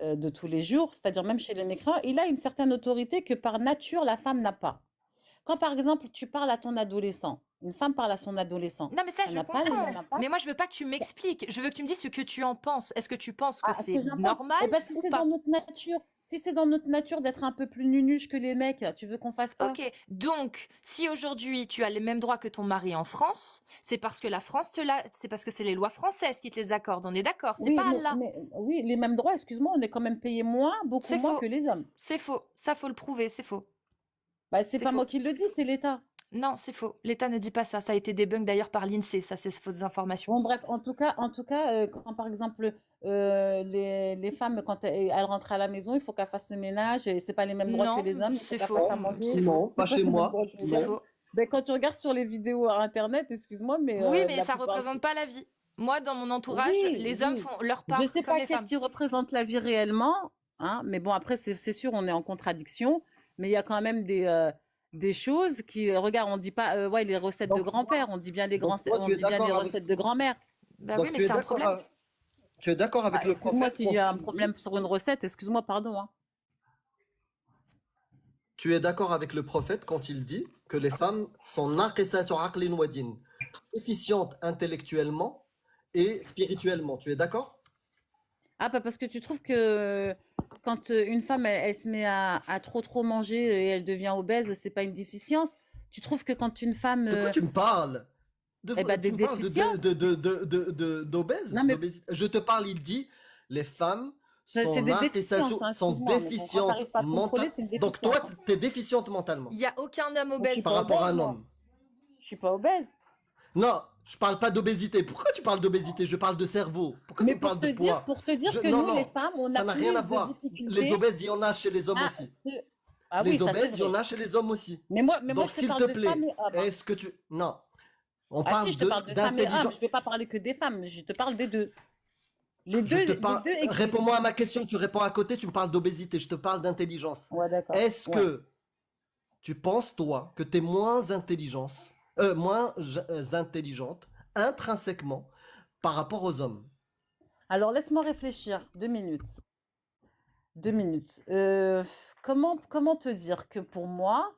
de tous les jours, c'est-à-dire même chez les mécréants, il a une certaine autorité que par nature la femme n'a pas. Quand par exemple tu parles à ton adolescent, une femme parle à son adolescent, Non, mais ça, ça je n'a pas le même comprends. impact. Mais moi, je veux pas que tu m'expliques. Je veux que tu me dises ce que tu en penses. Est-ce que tu penses que Ah, ce c'est que j'en pense, normal eh ben, si ou c'est pas? dans notre nature, si c'est dans notre nature d'être un peu plus nunuche que les mecs, tu veux qu'on fasse quoi? Ok, donc si aujourd'hui tu as les mêmes droits que ton mari en France, c'est parce que la France te l'a, c'est parce que c'est les lois françaises qui te les accordent. On est d'accord, c'est Oui, pas Allah. oui, les mêmes droits, excuse-moi, on est quand même payé moins, beaucoup C'est moins faux. que les hommes. C'est faux. Ça, faut le prouver. C'est faux. Bah, c'est C'est pas moi faux. qui le dis, c'est l'État. Non, c'est faux. L'État ne dit pas ça. Ça a été débunk d'ailleurs par l'INSEE. Ça, c'est fausses informations. Bon, bref, en tout cas, quand par exemple les femmes, quand elles rentrent à la maison, il faut qu'elles fassent le ménage et c'est pas les mêmes droits que Non, les hommes, il faut c'est qu'elles faux. fassent à manger. C'est faux. Non, C'est pas pas chez les mêmes moi. droits que les C'est hommes. Non. faux. Ben, quand tu regardes sur les vidéos à Internet, excuse-moi, mais Oui, mais la ça plupart. représente pas la vie. Moi, dans mon entourage, Oui, les hommes oui. font leur Je part sais comme pas les qu'est-ce femmes. qui représente la vie réellement, hein, mais bon, après, c'est sûr, on est en contradiction, mais il y a quand même des choses qui, regarde, on dit pas, ouais, les recettes de Donc, grand-père, on dit bien les donc toi, on tu es dit bien les d'accord avec. recettes de grand-mère. Bah oui, Donc mais tu es c'est un d'accord problème. tu es d'accord avec Bah, le excuse-moi prophète s'il quand y a un il dit. problème sur une recette, excuse-moi, pardon, hein. Tu es d'accord avec le prophète quand il dit que les femmes sont naqisatu aqlin wa din, déficientes intellectuellement et spirituellement. Tu es d'accord? Ah, bah, parce que tu trouves que quand une femme, elle se met à trop manger et elle devient obèse, c'est pas une déficience? Tu trouves que quand une femme, De quoi tu me parles? eh ben, des Tu me parles déficiences? d'obèse? Non, mais Je te parle, il dit, les femmes c'est sont des déficiences, hein, sont excuse-moi, mais bon, quand déficientes t'arrives pas à te contrôler, mentalement. c'est une Donc toi, déficience, hein. tu es déficiente mentalement Il n'y a aucun homme Moi, je suis obèse. par pas rapport à obèse, un moi. homme. Je suis pas obèse. Non, je parle pas d'obésité. Pourquoi tu parles d'obésité? Je parle de cerveau. Pourquoi tu Mais me parles de poids? pour te dire que Non, nous, les non, femmes, on ça a n'a plus rien à de voir. Les difficultés obèses, il y en a chez les hommes à aussi. Ah oui, Les ça c'est obèses, il y en vrai. a chez les hommes aussi. Mais moi, Donc, je te s'il parle te de femmes plaît, et hommes, hein. est-ce que tu... Non, on Ah si, parle je te parle de femmes et hommes. d'intelligence. Je vais pas parler que des femmes. Je te parle des deux. Je te Les parle... deux existent. Réponds-moi à ma question, tu réponds à côté, tu me parles d'obésité, je te parle d'intelligence. Ouais, d'accord. Est-ce Ouais. que tu penses, toi, que tu es moins intelligente intrinsèquement par rapport aux hommes? Alors, laisse-moi réfléchir. 2 minutes. 2 minutes. Comment te dire que pour moi,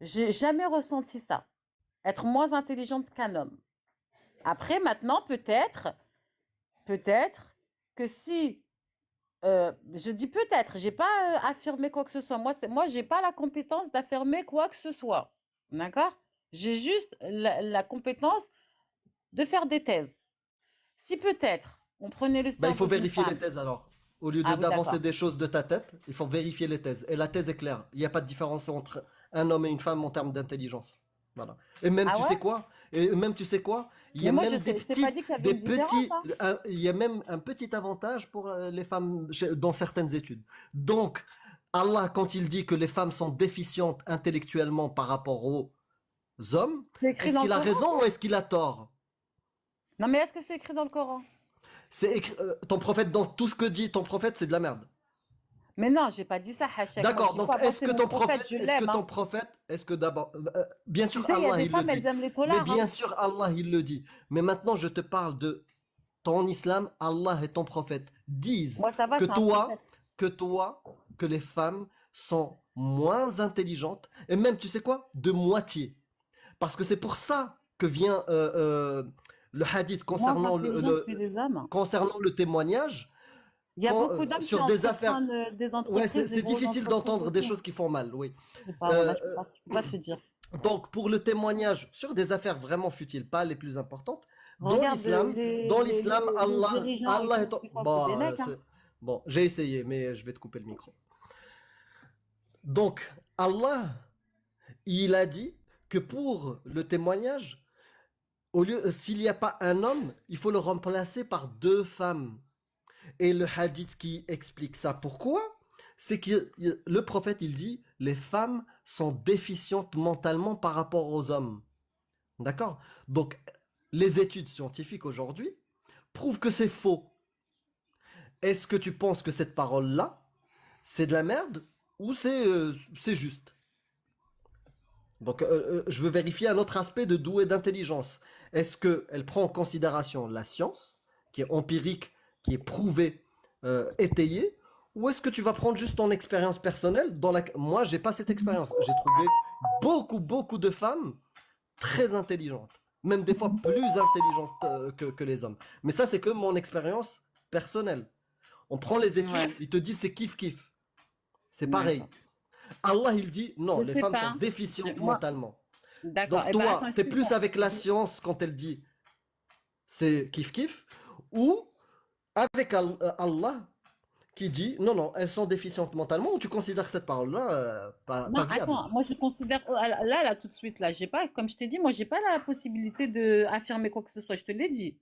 j'ai jamais ressenti ça. Être moins intelligente qu'un homme. Après, maintenant, peut-être que si, je dis peut-être, j'ai pas affirmé quoi que ce soit. Moi, j'ai pas la compétence d'affirmer quoi que ce soit. D'accord? J'ai juste la compétence de faire des thèses. Si peut-être on prenait le Ben, il faut cerveau d'une vérifier les femme. thèses alors. Au lieu Ah oui, d'avancer d'accord. des choses de ta tête, il faut vérifier les thèses. Et la thèse est claire. Il n'y a pas de différence entre un homme et une femme en termes d'intelligence. Voilà. Et même, Ah tu ouais? sais quoi? Et même, tu sais quoi? Il y Mais a moi, même des je t'ai pas dit qu'il y avait une différence, hein. il y a même un petit avantage pour les femmes dans certaines études. Donc, Allah, quand il dit que les femmes sont déficientes intellectuellement par rapport aux hommes, C'est écrit est-ce dans le qu'il a Coran? raison ou est-ce qu'il a tort? Non, mais est-ce que c'est écrit dans le Coran? Ton prophète, dans tout ce que dit ton prophète, c'est de la merde. Mais non, j'ai pas dit ça, Hachek. Moi, je D'accord, dis donc pas, moi, est-ce c'est que mon ton prophète, prophète, je est-ce que l'aime, ton hein. prophète, est-ce que d'abord, bien Tu sûr sais, il y a Allah des il le femmes, elles dit, aiment les mais tolards, bien hein. sûr Allah il le dit, mais maintenant je te parle de ton islam, Allah et ton prophète disent Moi, ça va, que c'est un toi, prophète. que les femmes sont moins intelligentes, et même tu sais quoi, de moitié, parce que c'est pour ça que vient le hadith Moins intelligente que les hommes. concernant le témoignage, Il y a beaucoup d'hommes qui sur des affaires. entreprennent des Ouais, entreprises, des c'est grosses difficile entreprises d'entendre des aussi. choses qui font mal, oui. Je sais pas, voilà, je peux pas te dire. Donc, pour le témoignage sur des affaires vraiment futiles, pas les plus importantes, dans Regarde l'islam, les dirigeants, Allah ils est sont, tu crois que c'est des mecs, hein. bon, j'ai essayé, mais je vais te couper le micro. Donc, Allah, il a dit que pour le témoignage, au lieu, s'il n'y a pas un homme, il faut le remplacer par deux femmes. Et le hadith qui explique ça, pourquoi? C'est que le prophète, il dit, les femmes sont déficientes mentalement par rapport aux hommes. D'accord? Donc, les études scientifiques aujourd'hui prouvent que c'est faux. Est-ce que tu penses que cette parole-là, c'est de la merde ou c'est juste? Donc, je veux vérifier un autre aspect de doué d'intelligence. Est-ce qu'elle prend en considération la science, qui est empirique, qui est prouvée, étayée, ou est-ce que tu vas prendre juste ton expérience personnelle dans la... Moi, j'ai pas cette expérience. J'ai trouvé beaucoup de femmes très intelligentes, même des fois plus intelligentes que les hommes. Mais ça, c'est que mon expérience personnelle. On prend les études, Ouais, ils te disent c'est kiff. C'est pareil. d'accord. Allah, il dit non, Je les sais femmes sont pas. déficientes Moi, mentalement. d'accord. Donc Eh ben, toi, attends, t'es plus excuse-moi. avec la science quand elle dit c'est kiff, ou avec Allah qui dit non, elles sont déficientes mentalement, ou tu considères cette parole-là Non, pas viable? attends, moi je considère oh, là tout de suite là, j'ai pas comme je t'ai dit, moi j'ai pas la possibilité de affirmer quoi que ce soit, je te l'ai dit.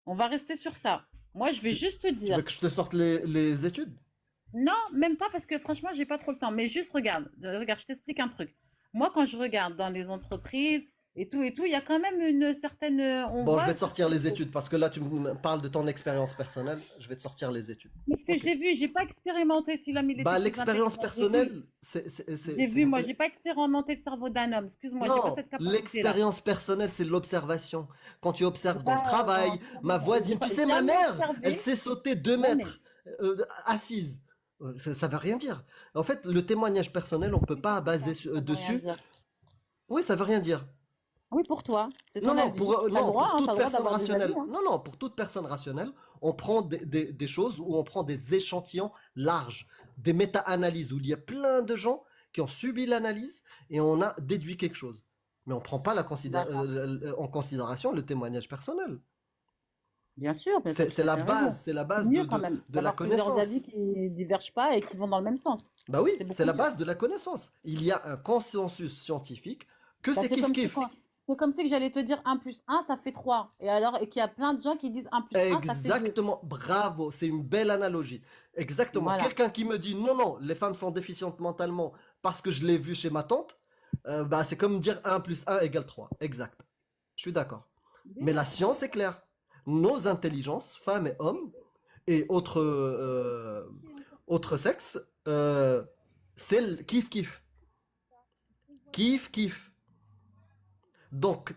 On va rester sur ça. Moi je vais juste te Tu veux dire. que je te sorte les études? Non, même pas parce que franchement, j'ai pas trop le temps, mais juste regarde, je t'explique un truc. Moi quand je regarde dans les entreprises et tout, il y a quand même une certaine on Bon, je vais voit te sortir certaines les choses. études, parce que là, tu me parles de ton expérience personnelle, je vais te sortir les études. Mais ce que Ok. j'ai vu, j'ai pas expérimenté si l'homme il était Bah, plus l'expérience intelligent. J'ai vu, personnelle, j'ai vu, moi j'ai pas expérimenté le cerveau d'un homme. Excuse-moi, j'ai pas Non, cette capacité-là. l'expérience personnelle, c'est l'observation. Quand tu J'ai observes dans le pas, travail, ma j'ai voisine, tu pas sais, ma jamais mère, elle observé, sait sauter 2 mètres jamais. assise. Ça veut rien dire. En fait, le témoignage personnel, on peut pas baser Ça veut rien dessus. dire. Oui, ça veut rien dire. Oui, pour toi, c'est Non, ton non, avis. T'as le non, droit, pour hein, toute t'as le droit personne d'avoir des avis, rationnelle. hein. Non, non, pour toute personne rationnelle, on prend des choses où on prend des échantillons larges, des méta-analyses où il y a plein de gens qui ont subi l'analyse et on a déduit quelque chose. Mais on prend pas D'accord. en considération le témoignage personnel. Bien sûr, t'as tout à fait raison. C'est la C'est base mieux quand même de la d'avoir plusieurs avis connaissance. qui divergent pas et qui vont dans le même sens. Bah oui, C'est c'est beaucoup la mieux. base de la connaissance. Il y a un consensus scientifique que Bah, c'est kiff-kiff. c'est comme si que j'allais te dire un plus un ça fait 3. Et alors, et qu'il y a plein de gens qui disent un plus un ça fait 2. Exactement, bravo, c'est une belle analogie. Exactement. Voilà. Quelqu'un qui me dit non, les femmes sont déficientes mentalement parce que je l'ai vu chez ma tante, bah c'est comme dire 1 + 1 = 3. Exact. Je suis d'accord. Mais la science est claire. Nos intelligences, femmes et hommes, et autres sexes, c'est le kiff-kiff. Kiff-kiff. Donc,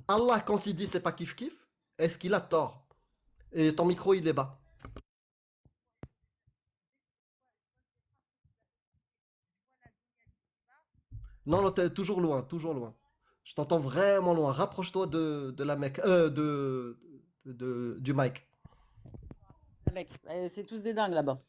Allah, quand il dit c'est pas kiff-kiff, est-ce qu'il a tort? Et ton micro, il est bas. Non, non, t'es toujours loin, toujours loin. Je t'entends vraiment loin. Rapproche-toi de la mec, du mic. Mec, c'est tous des dingues là-bas.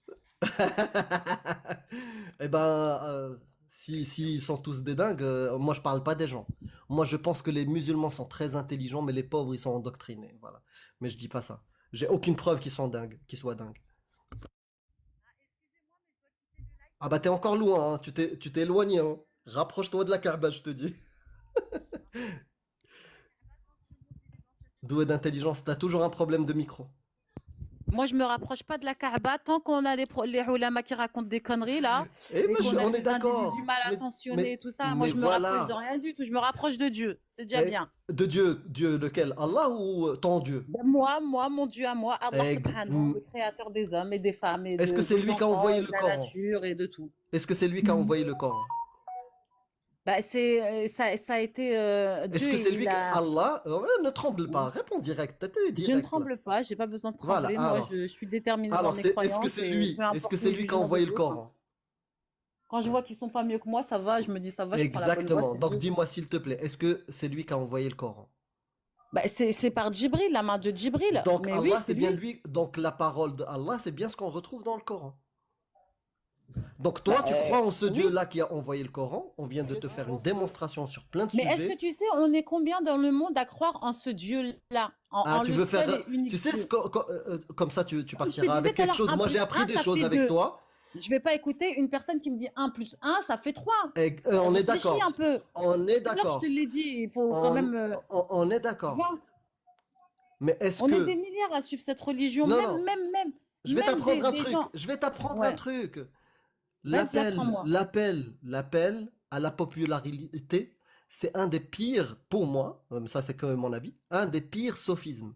Eh ben, s'ils sont tous des dingues, moi je parle pas des gens. Moi je pense que les musulmans sont très intelligents, mais les pauvres ils sont endoctrinés. Voilà. Mais je dis pas ça. J'ai aucune preuve qu'ils sont dingues, qu'ils soient dingues. Ah bah t'es encore loin, hein. Tu t'es éloigné, hein. Rapproche-toi de la Kaaba, je te dis. Doué d'intelligence, t'as toujours un problème de micro. Moi, je me rapproche pas de la Kaaba tant qu'on a les ulama qui racontent des conneries là Eh et ben, qu'on a on est des d'accord. individus mal Mais, intentionnés et tout ça. Moi, mais je me rapproche de voilà. rien du tout. Je me rapproche de Dieu. C'est déjà Eh, bien. de Dieu, Dieu lequel? Allah ou ton Dieu? Ben, moi, mon Dieu à moi, Allah Eh, subhanahu, le créateur des hommes et des femmes et est-ce que c'est des lui qui a enfants envoyé et le de la Coran? nature et de tout. Est-ce que c'est lui qui a envoyé le Coran? Bah, ça a été Est-ce Dieu, que c'est lui il qui... a. Allah, ne tremble pas, réponds direct, t'es Je ne direct là. tremble pas, j'ai pas besoin de Voilà, trembler. Moi, alors. je suis déterminée dans Alors, mes est-ce que croyances c'est et lui? peu Est-ce que importe c'est le lui qui a jugement des envoyé le autres. Coran? Quand je vois qu'ils sont pas mieux que moi, ça va, je me dis ça va, je prends la bonne voie, Exactement. c'est Donc tout. dis-moi s'il te plaît, est-ce que c'est lui qui a envoyé le Coran? Bah, c'est par Djibril, la main de Djibril. Donc Mais oui, Allah, c'est c'est bien lui. lui. Donc la parole de Allah, c'est bien ce qu'on retrouve dans le Coran. Donc Bah, toi, tu crois en ce oui. Dieu-là qui a envoyé le Coran. On vient de te faire une démonstration sur plein de Mais est-ce que sujets. tu sais, on est combien dans le monde à croire en ce Dieu-là, Ah, en tu le veux faire... seul et Tu unique sais, Dieu? comme ça, tu Comme je te partiras disais avec tout à quelque l'heure, chose. un Moi, j'ai plus appris un, des ça choses fait avec 2. toi. Je vais pas écouter une personne qui me dit 1 plus 1, ça fait 3. Et, on est Réfléchis un d'accord. peu. On est Tout à l'heure, je te d'accord. l'ai dit, il faut quand On, même. on est Tu d'accord. vois, Mais est-ce on est des que... milliards à suivre cette religion, Non, non, je vais même t'apprendre un des truc. gens. Je vais t'apprendre un Ouais, truc. vas-y, apprends-moi. L'appel à la popularité, c'est un des pires, pour moi, ça c'est que mon avis, un des pires sophismes,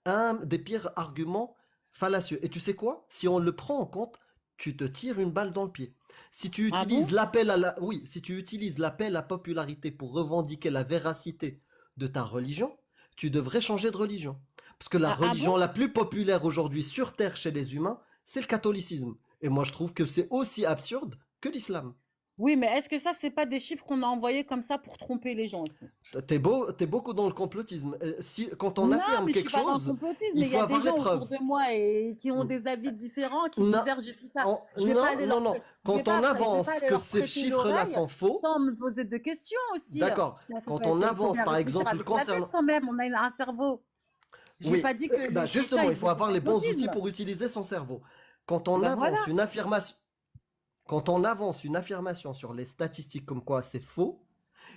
un des pires arguments fallacieux. Et tu sais quoi? Si on le prend en compte, tu te tires une balle dans le pied. Si tu Ah utilises bon? l'appel à la, oui, si tu utilises l'appel à popularité pour revendiquer la véracité de ta religion, tu devrais changer de religion. Parce que la Ah bon? religion la plus populaire aujourd'hui sur Terre chez les humains, c'est le catholicisme. Et moi, je trouve que c'est aussi absurde que l'islam. Oui, mais est-ce que ça, c'est pas des chiffres qu'on a envoyés comme ça pour tromper les gens aussi? T'es beaucoup dans le complotisme. Si, quand on Non, affirme mais je suis quelque pas dans le chose, complotisme, il mais il y faut a des avoir les gens autour preuves. de moi et qui ont des avis différents, qui Non, divergent et tout ça. Je vais pas non, aller non, leur, non. je vais Quand on je vais pas avance aller que leur ces prêter chiffres-là l'oreille sont faux, sans me poser de questions aussi. d'accord. Quand on Il faut avance, bien par réfléchir exemple, avec la tête concernant... quand même. On a un cerveau. J'ai Oui, pas dit que bah les chrétiens, justement, il ils faut faisaient du avoir les bons outils complotisme. pour utiliser son cerveau. Quand Et on ben voilà. avance une affirmation, quand on avance une affirmation sur les statistiques comme quoi c'est faux,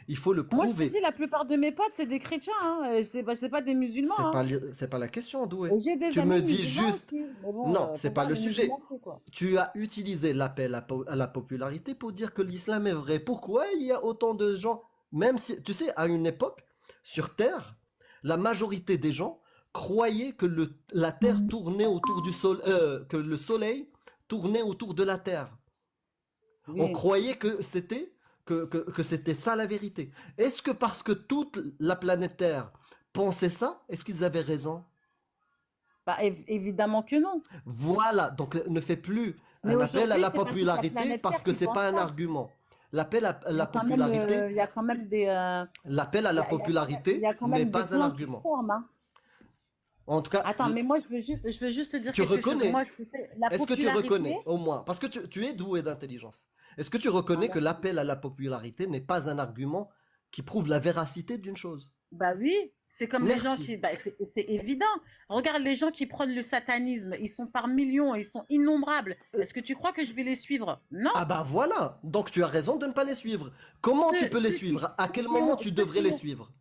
il faut le Moi, je te prouver. dis, la plupart de mes potes, c'est des chrétiens. Hein. C'est pas des musulmans. Hein. C'est pas la question, Doué. Et j'ai des Tu amis me dis musulmans juste, aussi. Mais bon, non, c'est faut pas voir le les sujet. musulmans, c'est quoi. Tu as utilisé l'appel à la popularité pour dire que l'islam est vrai. Pourquoi il y a autant de gens, même si, tu sais, à une époque, sur Terre, la majorité des gens croyaient que la Terre tournait autour du sol, que le Soleil tournait autour de la Terre. On Oui. croyait que que c'était ça la vérité. Est-ce que parce que toute la planète Terre pensait ça, est-ce qu'ils avaient raison? Bah, évidemment que non. Voilà, donc ne fais plus Mais un appel à aujourd'hui, la c'est pas toute la popularité planète parce Terre que qui c'est pense pas un ça. argument. L'appel à Il y la a quand même, popularité, il y a quand même l'appel à la il y popularité a quand n'est même des pas un plans qui se argument. forment. Hein. En tout cas, Attends, mais moi, je veux juste te dire tu quelque chose. reconnais. Moi, je sais, la Est-ce que tu popularité. reconnais au moins, parce que tu es doué d'intelligence. Est-ce que tu reconnais que l'appel à la popularité n'est pas un argument qui prouve la véracité d'une chose? Bah oui, c'est comme les gens Merci. qui. Bah, c'est évident. Regarde les gens qui prônent le satanisme. Ils sont par millions, ils sont innombrables. Est-ce que tu crois que je vais les suivre? Non. Ah bah voilà, donc tu as raison de ne pas les suivre. Comment tu peux les suivre? À quel moment tu Ceux devrais qui les ont. suivre,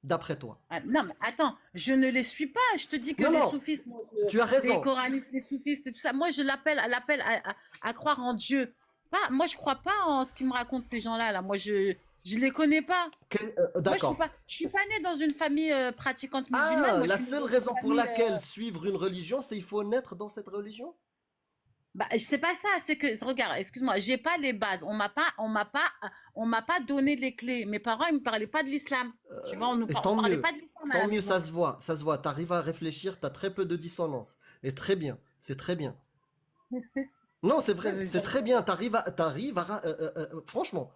d'après toi? Ah, non, mais attends, je ne les suis pas. Je te dis que Non, les non, soufistes, tu as les raison. coranistes, les soufistes et tout ça, moi, je l'appelle à croire en Dieu. Pas, moi, je crois pas en ce qu'ils me racontent ces gens-là. Là. Moi, je les connais pas. Moi, D'accord. je suis pas née dans une famille pratiquante musulmane. Ah, Moi, je la suis née seule dans une raison pour famille. laquelle suivre une religion, c'est il faut naître dans cette religion? Bah, c'est pas ça. C'est que, regarde, excuse-moi, j'ai pas les bases. On m'a pas donné les clés. Mes parents, ils me parlaient pas de l'islam. Tu vois, Et on tant parlait mieux. pas de l'islam à Tant la mieux, maison. ça se voit. T'arrives à réfléchir, t'as très peu de dissonance. Et très bien, c'est très bien. Non, c'est Ça vrai, veut c'est dire très bien. Franchement,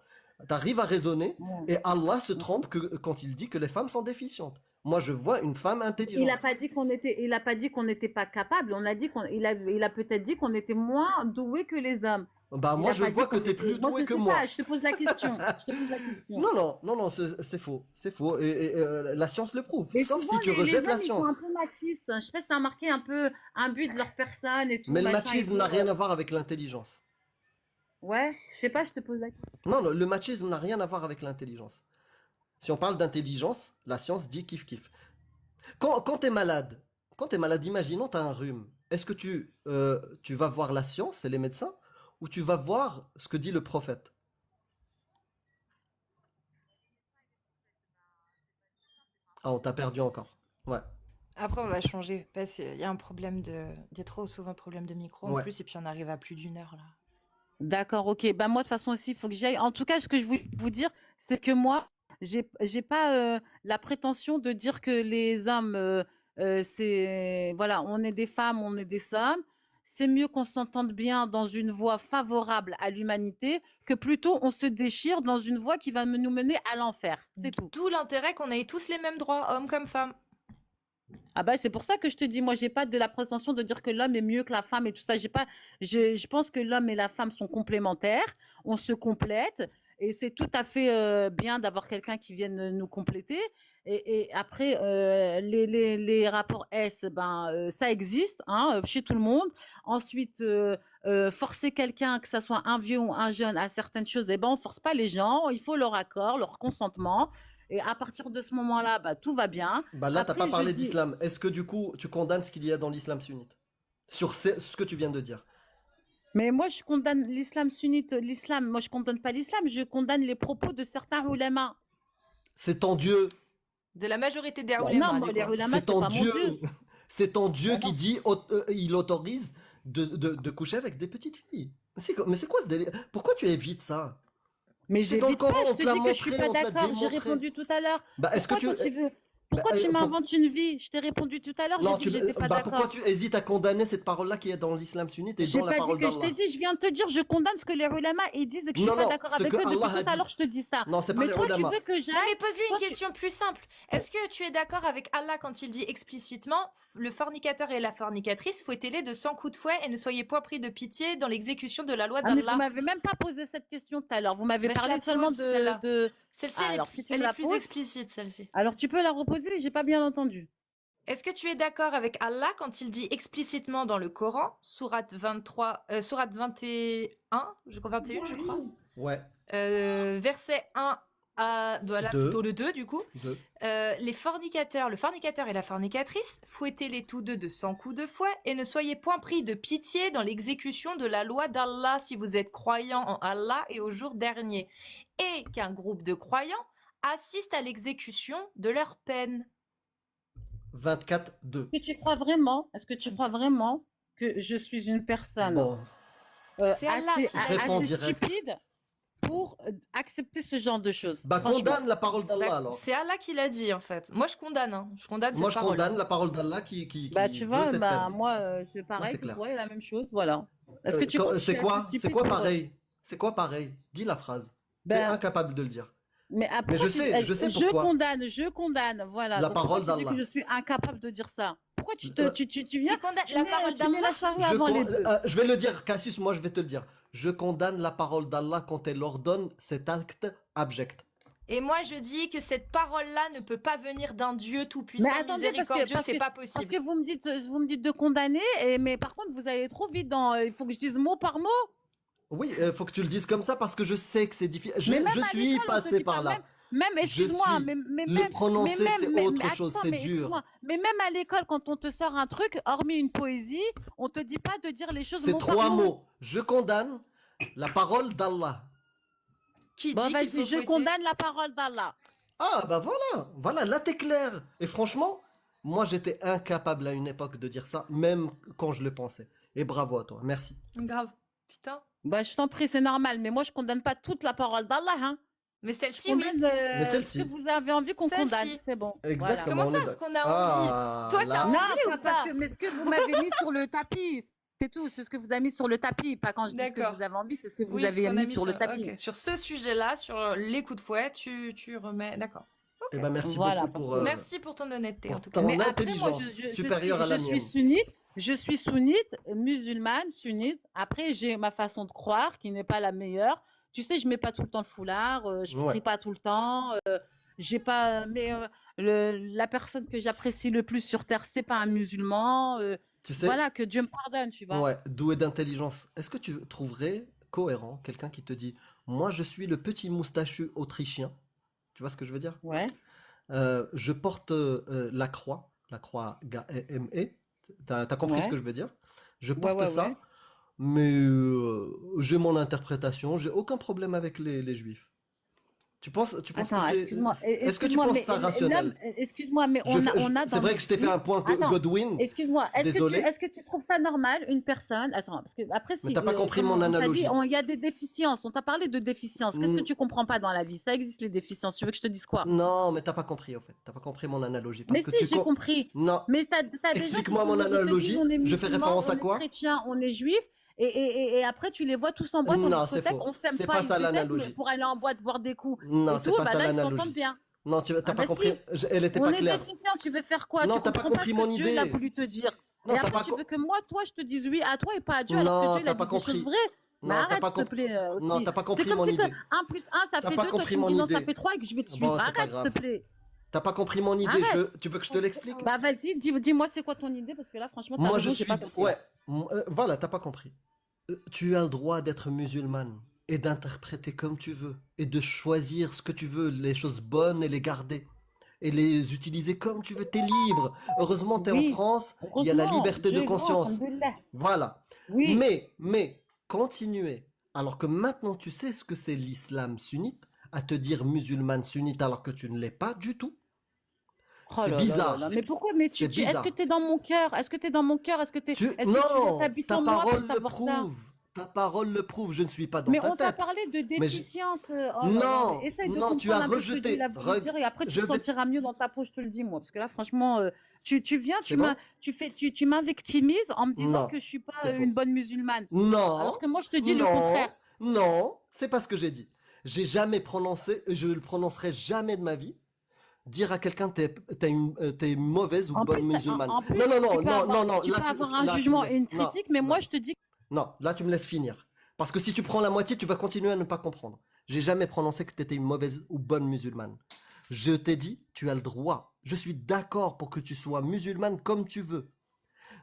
t'arrives à raisonner quoi? et Allah se trompe quand il dit que les femmes sont déficientes. Moi, je vois une femme Il a intelligente. pas dit il a pas dit qu'on n'était pas capable. On a dit il a peut-être dit qu'on était moins doués que les hommes. Bah, Il moi, a je pas dit vois que qu'on t'es était. plus Moi, doué je que sais pas. moi. Je te pose la question. Je te pose la question. Non, non, non, non, c'est faux. C'est faux. La science le prouve. Mais Sauf souvent, si tu les rejettes la hommes, ils sont un science. peu machistes. Je sais pas si t'as remarqué un peu un but de leur personne et tout, Mais le machin et machisme tout. n'a rien à voir avec l'intelligence. Ouais, je sais pas, je te pose la question. Non, non, le machisme n'a rien à voir avec l'intelligence. Si on parle d'intelligence, la science dit kiff kiff. Quand t'es malade, imaginons t'as un rhume. Est-ce que tu vas voir la science et les médecins ou tu vas voir ce que dit le prophète? Ah, on t'a perdu encore. Ouais, Après, on va changer parce qu'il y a un problème il y a trop souvent problème de micro en ouais. plus et puis on arrive à plus d'1 heure là. D'accord, ok. Bah moi, de toute façon aussi, il faut que j'y aille. En tout cas, ce que je voulais vous dire, c'est que moi, j'ai pas la prétention de dire que les hommes, c'est voilà, on est des femmes, on est des hommes. C'est mieux qu'on s'entende bien dans une voie favorable à l'humanité que plutôt on se déchire dans une voie qui va nous mener à l'enfer. C'est tout. D'où l'intérêt qu'on ait tous les mêmes droits, hommes comme femmes. Ah bah c'est pour ça que je te dis, moi j'ai pas de la prétention de dire que l'homme est mieux que la femme et tout ça. J'ai pas, je pense que l'homme et la femme sont complémentaires, on se complète et c'est tout à fait bien d'avoir quelqu'un qui vienne nous compléter. Et après, les rapports S, ça existe hein, chez tout le monde. Ensuite, forcer quelqu'un, que ce soit un vieux ou un jeune, à certaines choses, on ne force pas les gens, il faut leur accord, leur consentement. Et à partir de ce moment-là, tout va bien. Bah là, t'as pas Après, je parlé dis, d'islam. Est-ce que du coup, tu condamnes ce qu'il y a dans l'islam sunnite? Sur ce que tu viens de dire. mais moi, je condamne l'islam sunnite, l'islam. Moi, je condamne pas l'islam, je condamne les propos de certains ulama. C'est ton Dieu. De la majorité des Non, oulémas, moi, du les coup. ulama, C'est c'est ton pas mon Dieu. Dieu. C'est ton Dieu Ben qui non. dit, il autorise de coucher avec des petites filles. Mais c'est quoi ce délire? Pourquoi tu évites ça? Mais C'est dans le j'évite pas, Coran, je on te te l'a dis que je suis montré, pas on te l'a d'accord. J'ai démontré. répondu tout à l'heure. Bah, est-ce que Pourquoi tu... toi tu veux, bah, pourquoi tu pour- m'inventes une vie? Je t'ai répondu tout à l'heure, j'ai Non, dit que j'étais pas bah, pourquoi d'accord. tu hésites à condamner cette parole-là qui est dans l'islam sunnite et J'ai dans la pas dit parole que je t'ai d'Allah? dit, je viens de te dire, je condamne ce que les ulama ils disent et que je suis Non, pas non, d'accord ce avec que eux. Depuis Allah a tout à dit. l'heure, je te dis ça. Non, c'est pas Mais les toi, tu ulama. veux que Non, j'aille. mais pose-lui une Toi, tu... question plus simple. Est-ce que tu es d'accord avec Allah quand il dit explicitement le fornicateur et la fornicatrice, fouettez-les de 100 coups de fouet et ne soyez point pris de pitié dans l'exécution de la loi Ah, mais vous d'Allah? m'avez même pas posé cette question tout à l'heure. Vous m'avez Ben, je parlé la seulement pose, celle-là. de... Celle-ci, Ah, alors, si tu me elle est la plus poses, explicite, celle-ci. alors tu peux la reposer, j'ai pas bien entendu. Est-ce que tu es d'accord avec Allah quand il dit explicitement dans le Coran, sourate 23, sourate 21, je crois 21, je crois, Ouais, verset 1 à, voilà, Deux. plutôt le 2 du coup, deux. les fornicateurs, le fornicateur et la fornicatrice, fouettez-les tous deux de 100 coups de fouet et ne soyez point pris de pitié dans l'exécution de la loi d'Allah si vous êtes croyants en Allah et au jour dernier, et qu'un groupe de croyants assiste à l'exécution de leur peine. 24-2. Est-ce que tu crois vraiment que je suis une personne Bon, C'est Allah qui l'a dit. Réponds assez direct. stupide pour accepter ce genre de choses? bah Franchement. condamne la parole d'Allah Bah, alors. c'est Allah qui l'a dit en fait. Moi je condamne, hein. Je condamne Moi, cette je parole. condamne la parole d'Allah qui Bah, tu veut vois, cette peine. moi, c'est pareil c'est que clair. toi, et la même chose, voilà. Est-ce que tu crois que je C'est suis quoi? assez C'est stupide quoi pour- pareil? C'est quoi pareil? Dis la phrase. T'es Ben, incapable de le dire. mais après, je sais pourquoi. je condamne, voilà. La Donc, pourquoi parole tu dis que d'Allah. je suis incapable de dire ça? Pourquoi tu Euh, viens, Tu condamnes tu la mets, parole tu mets d'Allah? la charrue avant les deux? Je vais le dire, Cassius, moi je vais te le dire. Je condamne la parole d'Allah quand elle ordonne cet acte abject. Et moi je dis que cette parole-là ne peut pas venir d'un Dieu Mais tout-puissant, attendez, miséricordieux, c'est pas parce possible. que vous me dites de condamner, mais par contre, vous allez trop vite dans, il faut que je dise mot par mot. Oui, faut que tu le dises comme ça parce que je sais que c'est difficile. Mais même Je à suis l'école, on te passé dit pas, par là. Même, excuse-moi, suis. mais Le même, prononcer, c'est autre mais chose, attends, c'est mais dur. excuse-moi, mais même à l'école, quand on te sort un truc, hormis une poésie, on te dit pas de dire les choses C'est mot par 3 mot. mots. Je condamne la parole d'Allah. Qui Bon, dit qu'il vas-y, faut je fouetter? condamne la parole d'Allah. Ah, bah voilà, là t'es clair. Et franchement, moi j'étais incapable à une époque de dire ça, même quand je le pensais. Et bravo à toi, merci. Grave. Putain. Bah, je t'en prie, c'est normal, mais moi, je condamne pas toute la parole d'Allah, hein. Mais Je celle-ci, oui. condamne Mais ce celle-ci. que vous avez envie qu'on Celle-ci. condamne, c'est bon. Exactement. Comment on ça, est ce d'ac- qu'on a Ah, Toi, là. t'as Non, envie ou pas pas parce que, mais ce que vous m'avez mis sur le tapis, c'est tout. C'est ce que vous avez mis sur le tapis. Pas quand je dis ce que D'accord. vous avez envie, c'est ce que vous Oui, ce avez qu'on a mis sur le tapis. ok. Sur ce sujet-là, sur les coups de fouet, tu remets. D'accord. Eh ben, merci Voilà, beaucoup pour, Merci pour ton honnêteté, en pour tout cas. ton Mais après, moi, intelligence supérieure à la mienne. je suis sunnite, musulmane, sunnite. Après, j'ai ma façon de croire qui n'est pas la meilleure. Tu sais, je mets pas tout le temps le foulard, je Ouais. prie pas tout le temps. J'ai pas, mais la personne que j'apprécie le plus sur terre, c'est pas un musulman. Tu sais, Voilà, que Dieu me pardonne, tu vois. ouais, doué d'intelligence. Est-ce que tu trouverais cohérent quelqu'un qui te dit, moi je suis le petit moustachu autrichien. Tu vois ce que je veux dire? Ouais. Je porte la croix GAME. T'as compris Ouais. ce que je veux dire? Je Ouais, porte ouais, ça, ouais. mais j'ai mon interprétation, j'ai aucun problème avec les juifs. Tu penses Attends, que c'est... excuse-moi. Est-ce que tu penses ça rationnel? Excuse-moi, mais on a C'est dans vrai nos que je t'ai fait un point Attends, Godwin. excuse-moi, Désolé. est-ce que tu trouves ça normal, une personne... Attends, parce que après, Mais si, t'as pas compris comme mon on t'a dit, analogie. il y a des déficiences, on t'a parlé de déficiences. Qu'est-ce que Mm. tu comprends pas dans la vie? Ça existe, les déficiences. Tu veux que je te dise quoi? Non, mais t'as pas compris en fait. T'as pas compris mon analogie. Parce Mais que si, tu j'ai com- compris. Non. Mais t'as des gens qui Explique-moi sont- mon ils te disent, analogie. on est Je fais musulmans, référence à on est quoi? chrétien, on est juif, et après tu les vois tous en boîte en Non, c'est discothèque, faux. on s'aime C'est pas, pas ils ça se détestent, l'analogie. mais pour aller en boîte boire des coups Non, et c'est tout, pas bah ça là ils l'analogie. s'entendent bien. Non, t'as Ah pas bah compris. si. Elle était On pas est claire. déficient, tu veux faire quoi? Non, Tu t'as pas comprends compris ce mon que Dieu il a idée. voulu te dire. Non, Et t'as après pas tu co- veux que moi, toi, je te dise oui à toi et pas à Dieu, alors que Non, Dieu il a t'as pas dit des choses compris. vraies. Mais Non, t'as arrête, pas s'il te compris. plaît, Non, aussi. t'as pas C'est compris comme mon si que idée. 1 plus 1, ça T'as fait pas 2. Toi, compris tu me mon dis non, ça idée. fait 3 et que je vais te suivre. Bon, c'est pas Arrête, s'il te grave. plaît. T'as pas compris mon idée. Arrête. Tu veux que je te l'explique? Bah, vas-y, dis-moi c'est quoi ton idée, parce que là, franchement, t'as Moi, je raison, j'ai suis. pas compris, Ouais. là. Voilà, t'as pas compris. Tu as le droit d'être musulmane et d'interpréter comme tu veux et de choisir ce que tu veux, les choses bonnes et les garder et les utiliser comme tu veux. T'es libre. Heureusement, t'es en Oui, France, il y a la heureusement, liberté de Dieu est grand, conscience. alhamdoulilah. Voilà. Oui, Mais, continuer, alors que maintenant tu sais ce que c'est l'islam sunnite, à te dire musulmane sunnite alors que tu ne l'es pas du tout, oh c'est là là là là, bizarre. mais pourquoi? Mais C'est est-ce que bizarre. t'es dans mon cœur? Est-ce que t'es dans mon cœur? Est-ce que tu Non, t'habites ta en moi pour parole le savoir ça? prouve. Ta parole le prouve. Je ne suis pas dans Mais ta on t'a tête. parlé de Mais je- déficience. Oh là là, mais Non, essaye de non, tu as comprendre un peu ce que Dieu il rejeté. a voulu dire et après tu Je te vais. sentiras mieux dans ta peau, je te le dis moi. Parce que là, franchement, tu viens, C'est bon? tu m'invictimises en me disant Non, que je suis pas c'est une faux. bonne musulmane. Alors Non, que moi, je te dis le non, contraire. non, c'est pas ce que j'ai dit. J'ai jamais prononcé, je le prononcerai jamais de ma vie. Dire à quelqu'un t'es mauvaise ou En bonne plus, musulmane. en plus, Non, non, tu non, peux non, avoir, non, non, tu peux avoir un là tu me jugement et laisses. une Non, critique, mais moi, non, je te dis non, là tu me laisses finir. Parce que si tu prends la moitié, tu vas continuer à ne pas comprendre. J'ai jamais prononcé que tu étais une mauvaise ou bonne musulmane. Je t'ai dit, tu as le droit. Je suis d'accord pour que tu sois musulmane comme tu veux.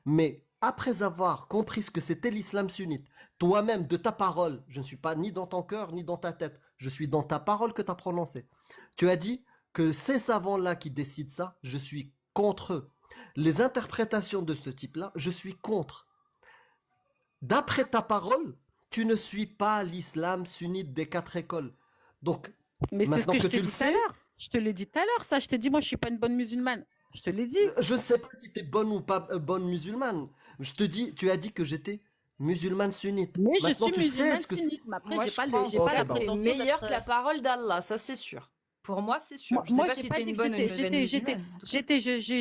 Mais après avoir compris ce que c'était l'islam sunnite, toi-même, de ta parole, je ne suis pas ni dans ton cœur ni dans ta tête, je suis dans ta parole que tu as prononcée. Tu as dit que ces savants-là qui décident ça, je suis contre eux. Les interprétations de ce type-là, je suis contre. D'après ta parole, tu ne suis pas l'islam sunnite des 4 écoles. Donc, mais c'est ce maintenant que que je t'ai tu le dit tout à sais, l'heure. Je te l'ai dit tout à l'heure, ça. Je t'ai dit, moi, je suis pas une bonne musulmane. Je te l'ai dit. je ne sais pas si tu es bonne ou pas bonne musulmane. Je te dis, tu as dit que j'étais musulmane sunnite. Mais je Maintenant, suis tu sais musulmane ce que c'est. sunnite. Mais après, Moi, je crois j'ai pas Ok, la encore que bon. t'es prétention meilleur d'être. que la parole d'Allah, ça c'est sûr. Pour moi, c'est sûr. Moi, Je sais moi pas j'ai si pas t'es dit une que bonne ou une mauvaise musulmane, en tout cas.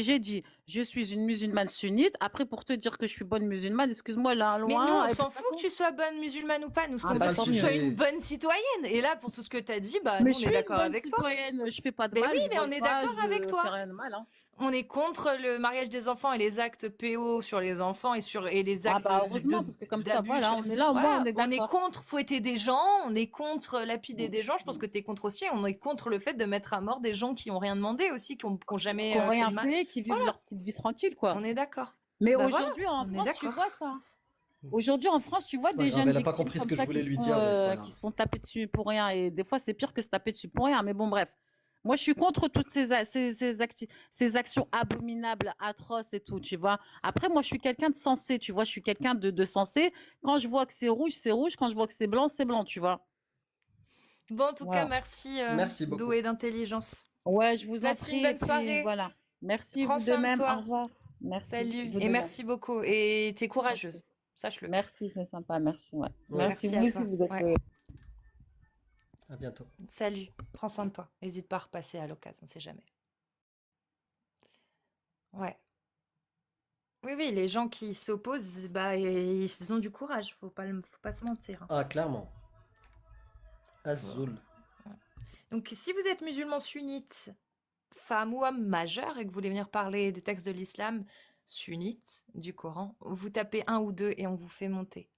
j'ai dit, je suis une musulmane sunnite. Après, pour te dire que je suis bonne musulmane, excuse-moi, là, Mais nous, loin. on Et puis, s'en de toute fout que façon, tu sois bonne musulmane ou pas. Nous, ce ah qu'on C'est veut, bah pas le c'est tant que tu sois mieux. une sujet. bonne citoyenne. Et là, pour tout ce que t'as dit, bah, Mais nous, je on suis est une d'accord bonne avec toi. citoyenne, je fais pas de Ben mal, oui, je mais on vole est pas, d'accord avec je toi. fais rien de mal, hein. On est contre le mariage des enfants et les actes PO sur les enfants et les Ah actes bah heureusement, parce que comme ça, d'abus voilà, sur... on est là, au moins on Voilà, est on est d'accord. contre fouetter des gens, on est contre lapider des gens. Je pense que tu es contre aussi. On est contre le fait de mettre à mort des gens qui ont rien demandé aussi, qui ont jamais Qui ont fait rien de mal. fait, qui vivent Voilà, leur petite vie tranquille, quoi. on est d'accord. Mais Bah voilà, aujourd'hui, en on est France, tu d'accord. vois ça. Aujourd'hui, en France, tu vois C'est pas des grave, jeunes elle a pas victimes compris ce comme que je ça voulais lui dire, mais c'est pas qui grave. se font taper dessus pour rien. Et des fois, c'est pire que se taper dessus pour rien. Mais bon, bref. Moi, je suis contre toutes ces actions abominables, atroces et tout, tu vois. Après, moi, je suis quelqu'un de sensé, tu vois. Je suis quelqu'un de sensé. Quand je vois que c'est rouge, c'est rouge. Quand je vois que c'est blanc, tu vois. Bon, en tout cas, Voilà. merci, Merci beaucoup. doué d'intelligence. Ouais, je vous en Passe une prie. bonne Et puis, soirée. voilà. Merci, Prends vous de soin de même. Au toi. revoir. Merci, Salut. vous Et de même. merci beaucoup. Et t'es Je t'en prie. courageuse. Sache-le. Merci, c'est sympa. Merci, ouais. Ouais, Merci, Merci vous à aussi, toi. vous êtes. Ouais. à bientôt. Salut. Prends soin de toi. N'hésite pas à repasser à l'occasion, on sait jamais. Ouais. Oui, oui, les gens qui s'opposent, bah, ils ont du courage. Faut pas se mentir, hein. Ah, clairement. Faut- Azul. ouais. Donc, si vous êtes musulman sunnite, femme ou homme majeur, et que vous voulez venir parler des textes de l'islam sunnite, du Coran, vous tapez un ou deux et on vous fait monter.